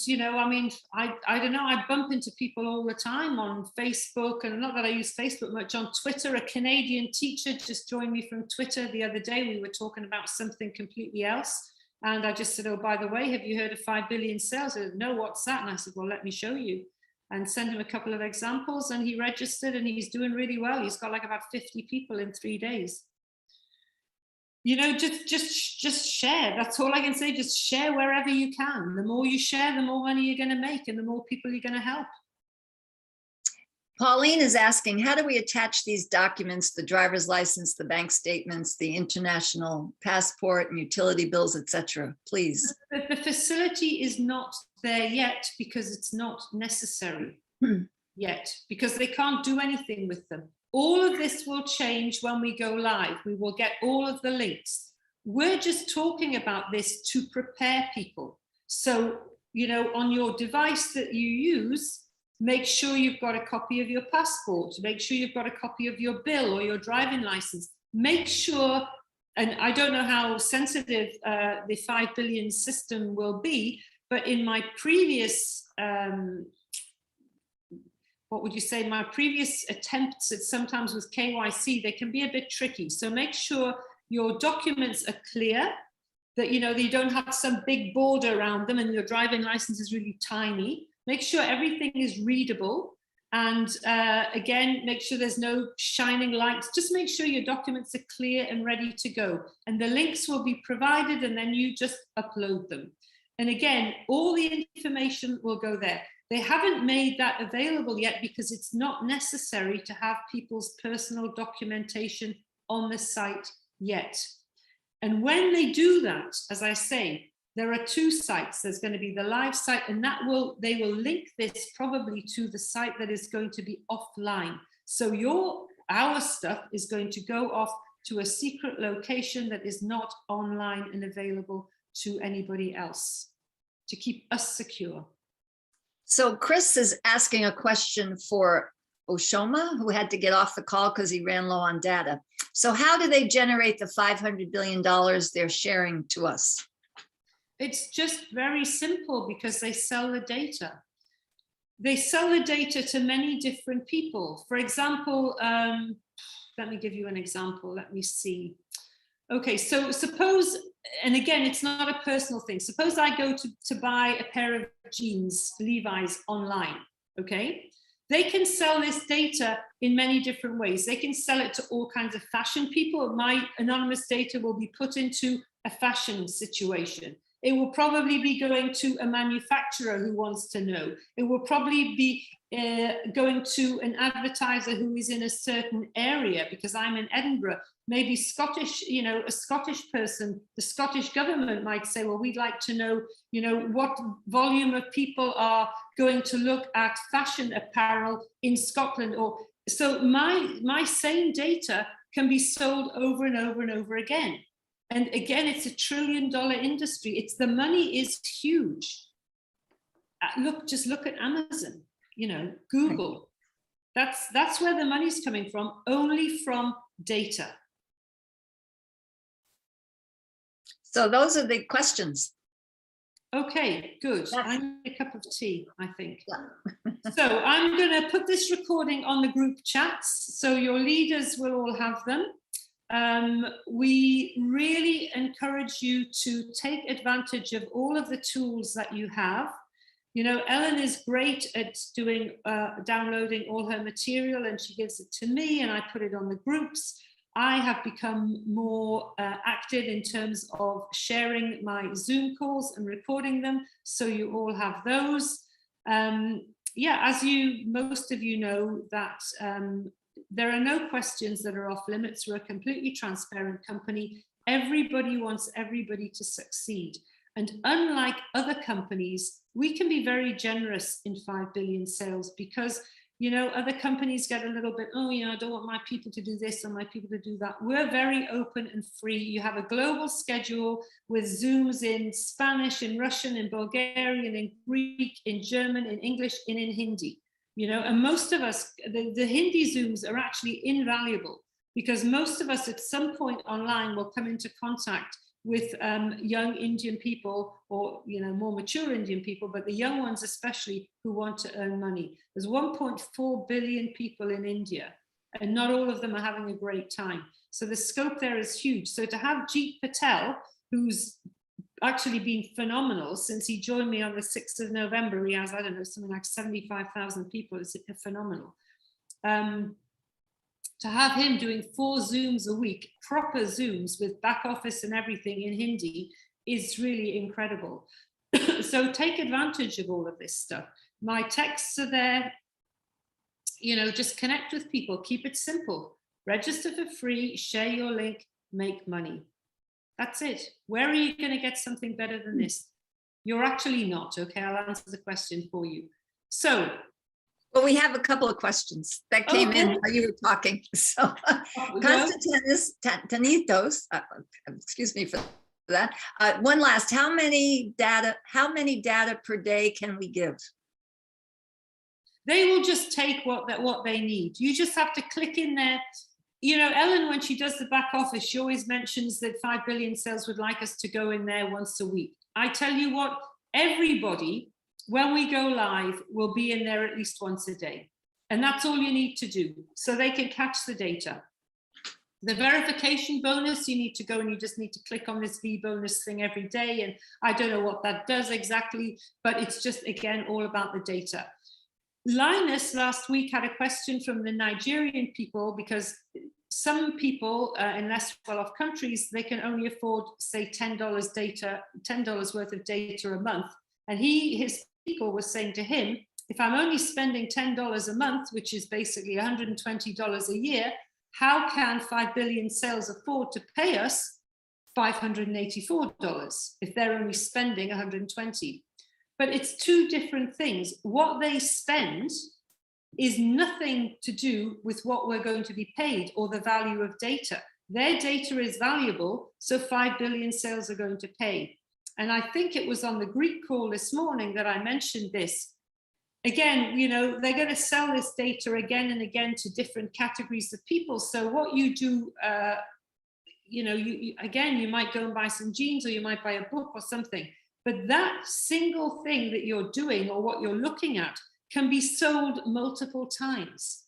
I don't know, I bump into people all the time on Facebook, and not that I use Facebook much, on Twitter. A Canadian teacher just joined me from Twitter the other day. We were talking about something completely else, and I just said, oh, by the way, have you heard of 5 billion sales? I said, no, what's that? And I said, well, let me show you, and send him a couple of examples, and he registered, and he's doing really well. He's got like about 50 people in 3 days. Just share. That's all I can say. Just share wherever you can. The more you share, the more money you're going to make, and the more people you're going to help. Pauline is asking, how do we attach these documents, the driver's license, the bank statements, the international passport and utility bills, etc.? Please. The facility is not there yet, because it's not necessary yet, because they can't do anything with them. All of this will change when we go live. We will get all of the links. We're just talking about this to prepare people. So, on your device that you use, make sure you've got a copy of your passport. Make sure you've got a copy of your bill or your driving license. Make sure, and I don't know how sensitive the 5 billion system will be, but in my previous my previous attempts at sometimes with KYC, they can be a bit tricky. So make sure your documents are clear, that you don't have some big border around them and your driving license is really tiny. Make sure everything is readable. And again, make sure there's no shining lights. Just make sure your documents are clear and ready to go. And the links will be provided, and then you just upload them. And again, all the information will go there. They haven't made that available yet because it's not necessary to have people's personal documentation on the site yet. And when they do that, as I say, there are two sites. There's going to be the live site, and they will link this probably to the site that is going to be offline. So your our stuff is going to go off to a secret location that is not online and available to anybody else, to keep us secure. So Chris is asking a question for Oshoma, who had to get off the call because he ran low on data. So how do they generate the $500 billion they're sharing to us? It's just very simple, because they sell the data. They sell the data to many different people. For example, let me give you an example. Let me see. Okay, so suppose, and again, it's not a personal thing. Suppose I go to buy a pair of jeans, Levi's, online, okay? They can sell this data in many different ways. They can sell it to all kinds of fashion people. My anonymous data will be put into a fashion situation. It will probably be going to a manufacturer who wants to know. It will probably be going to an advertiser who is in a certain area, because I'm in Edinburgh. Maybe Scottish, you know, a Scottish person, the Scottish government might say, well, we'd like to know, you know, what volume of people are going to look at fashion apparel in Scotland. Or so my same data can be sold over and over and over again. And again, it's $1 trillion industry. It's the money is huge. Just look at Amazon, you know, Google. That's where the money's coming from, only from data. So those are the questions. Okay, good. Yes. I need a cup of tea, I think. Yeah. So I'm going to put this recording on the group chats, so your leaders will all have them. We really encourage you to take advantage of all of the tools that you have. You know, Ellen is great at doing downloading all her material, and she gives it to me and I put it on the groups. I have become more active in terms of sharing my Zoom calls and recording them, so you all have those. Yeah, as most of you know, that there are no questions that are off limits. We're a completely transparent company. Everybody wants everybody to succeed. And unlike other companies, we can be very generous in 5 billion sales, because, you know, other companies get a little bit, oh, you know, I don't want my people to do this or my people to do that. We're very open and free. You have a global schedule with Zooms in Spanish, in Russian, in Bulgarian, in Greek, in German, in English, and in Hindi. You know, and most of us, the Hindi Zooms are actually invaluable, because most of us at some point online will come into contact with young Indian people, or, you know, more mature Indian people, but the young ones especially, who want to earn money. There's 1.4 billion people in India, and not all of them are having a great time. So the scope there is huge. So to have Jeet Patel, who's actually been phenomenal since he joined me on the 6th of November. He has, I don't know, something like 75,000 people. It's phenomenal. To have him doing 4 Zooms a week, proper Zooms with back office and everything in Hindi, is really incredible. So take advantage of all of this stuff. My texts are there. You know, just connect with people, keep it simple. Register for free, share your link, make money. That's it. Where are you going to get something better than this? You're actually not. Okay, I'll answer the question for you. So, well, we have a couple of questions that came in while you were talking. So, Constantinos Tanitos, excuse me for that. One last, how many data per day can we give? They will just take what they need. You just have to click in there. You know, Ellen, when she does the back office, she always mentions that 5 billion sales would like us to go in there once a week. I tell you what, everybody, when we go live, will be in there at least once a day. And that's all you need to do, so they can catch the data. The verification bonus, you need to go and you just need to click on this V bonus thing every day. And I don't know what that does exactly, but it's just, again, all about the data. Linus last week had a question from the Nigerian people, because some people in less well-off countries, they can only afford, say, $10 worth of data a month. And his people were saying to him, if I'm only spending $10 a month, which is basically $120 a year, how can 5 billion sales afford to pay us $584 if they're only spending 120? But it's two different things. What they spend is nothing to do with what we're going to be paid or the value of data. Their data is valuable, so 5 billion sales are going to pay. And I think it was on the Greek call this morning that I mentioned this. Again, you know, they're going to sell this data again and again to different categories of people. So what you do, you know, again, you might go and buy some jeans, or you might buy a book or something. But that single thing that you're doing or what you're looking at can be sold multiple times.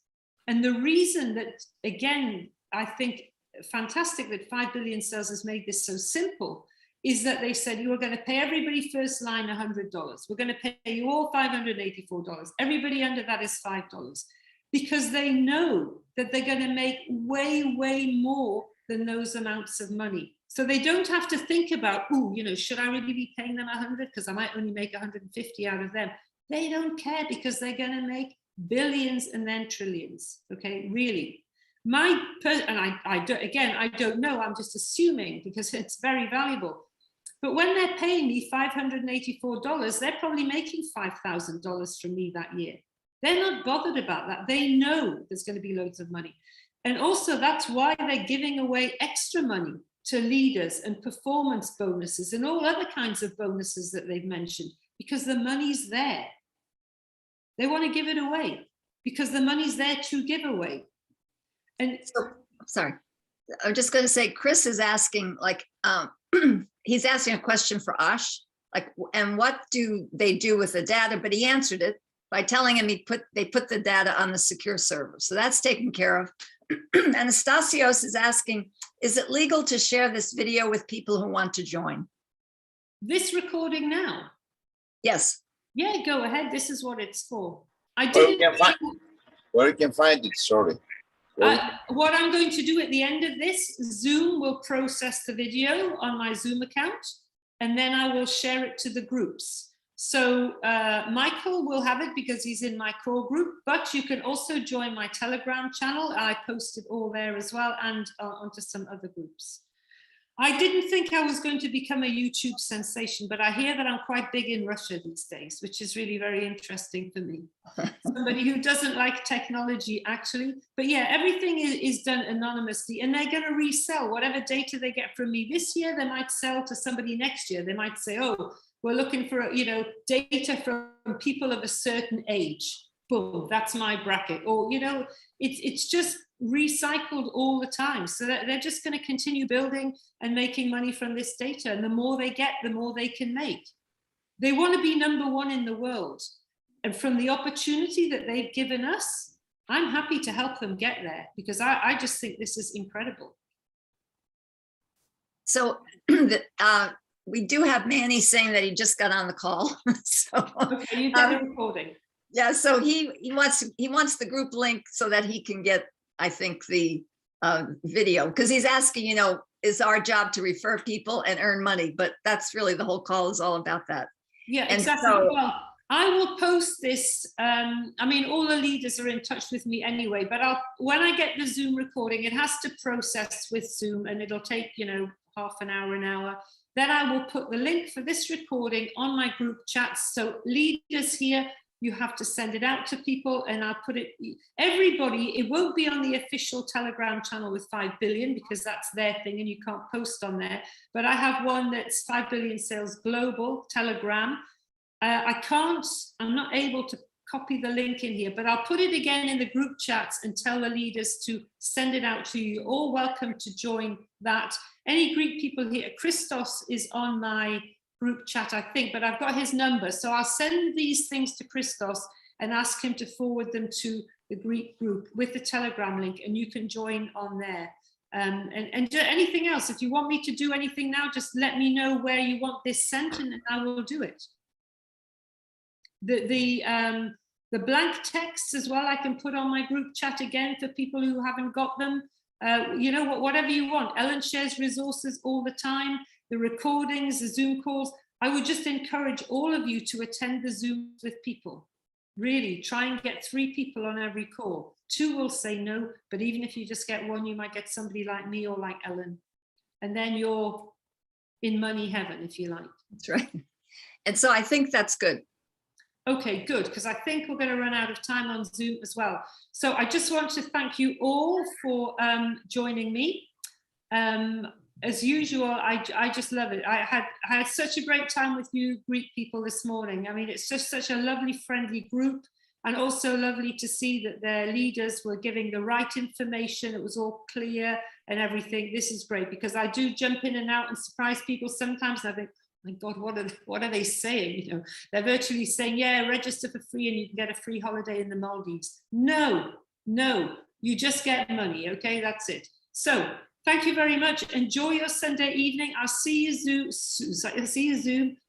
And the reason that, again, I think fantastic that 5 billion sales has made this so simple is that they said, you are going to pay everybody first line $100. We're going to pay you all $584. Everybody under that is $5, because they know that they're going to make way, way more than those amounts of money. So they don't have to think about, oh, you know, should I really be paying them 100 because I might only make 150 out of them. They don't care, because they're going to make billions and then trillions. Okay, really. I don't know, I'm just assuming because it's very valuable. But when they're paying me $584, they're probably making $5,000 from me that year. They're not bothered about that. They know there's going to be loads of money. And also that's why they're giving away extra money to leaders and performance bonuses and all other kinds of bonuses that they've mentioned, because the money's there. They want to give it away because the money's there to give away. And so, sorry, I'm just going to say, Chris is asking, like, he's asking a question for Ash, like, and what do they do with the data? But he answered it by telling him they put the data on the secure server. So that's taken care of. Anastasios is asking, is it legal to share this video with people who want to join? This recording now? Yes. Yeah, go ahead. This is what it's for. Where you can find it, sorry. What I'm going to do at the end of this, Zoom will process the video on my Zoom account, and then I will share it to the groups. So Michael will have it because he's in my core group, but you can also join my Telegram channel. I posted all there as well, and onto some other groups. I didn't think I was going to become a YouTube sensation, but I hear that I'm quite big in Russia these days, which is really very interesting for me. Somebody who doesn't like technology, actually. But yeah, everything is done anonymously, and they're going to resell whatever data they get from me this year. They might sell to somebody next year. They might say, oh, we're looking for, you know, data from people of a certain age. Boom, that's my bracket. Or, you know, it's just recycled all the time. So they're just going to continue building and making money from this data. And the more they get, the more they can make. They want to be #1 in the world. And from the opportunity that they've given us, I'm happy to help them get there, because I just think this is incredible. So we do have Manny saying that he just got on the call. So, okay, you get a recording. Yeah, so he wants the group link so that he can get, I think, the video, because he's asking, you know, is our job to refer people and earn money? But that's really the whole call is all about that. Yeah, and exactly. So, well, I will post this. I mean, all the leaders are in touch with me anyway, but when I get the Zoom recording, it has to process with Zoom, and it'll take, you know, half an hour. Then I will put the link for this recording on my group chats. So leaders here, you have to send it out to people, and I'll put it, everybody, it won't be on the official Telegram channel with 5 billion because that's their thing and you can't post on there. But I have one that's 5 billion sales global Telegram. I'm not able to copy the link in here, but I'll put it again in the group chats and tell the leaders to send it out to you. You're all welcome to join that. Any Greek people here, Christos is on my group chat, I think, but I've got his number. So I'll send these things to Christos and ask him to forward them to the Greek group with the Telegram link, and you can join on there. And anything else, if you want me to do anything now, just let me know where you want this sent and I will do it. The blank texts as well, I can put on my group chat again for people who haven't got them. You know, whatever you want. Ellen shares resources all the time. The recordings, the Zoom calls. I would just encourage all of you to attend the Zooms with people. Really, try and get 3 people on every call. 2 will say no, but even if you just get 1, you might get somebody like me or like Ellen. And then you're in money heaven, if you like. That's right. And so I think that's good. Okay, good, because I think we're going to run out of time on Zoom as well. So I just want to thank you all for joining me. As usual, I just love it. I had such a great time with you Greek people this morning. I mean, it's just such a lovely, friendly group, and also lovely to see that their leaders were giving the right information. It was all clear and everything. This is great, because I do jump in and out and surprise people sometimes. I think, my God, what are they saying? You know, they're virtually saying, yeah, register for free and you can get a free holiday in the Maldives. No, you just get money. Okay, that's it. So thank you very much. Enjoy your Sunday evening. I'll see you Zoom.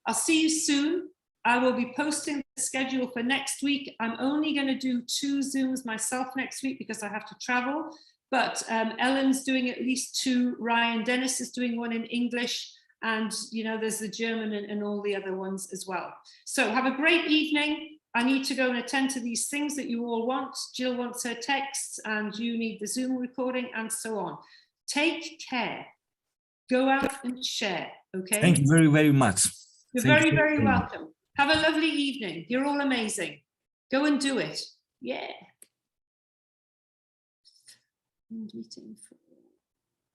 I'll see you soon. I will be posting the schedule for next week. I'm only going to do 2 Zooms myself next week because I have to travel. But Ellen's doing at least 2. Ryan Dennis is doing 1 in English. And, you know, there's the German and all the other ones as well. So have a great evening. I need to go and attend to these things that you all want. Jill wants her texts and you need the Zoom recording and so on. Take care. Go out and share, okay? Thank you very, very much. You're Thank very, you. very welcome. Have a lovely evening. You're all amazing. Go and do it. Yeah. Meeting for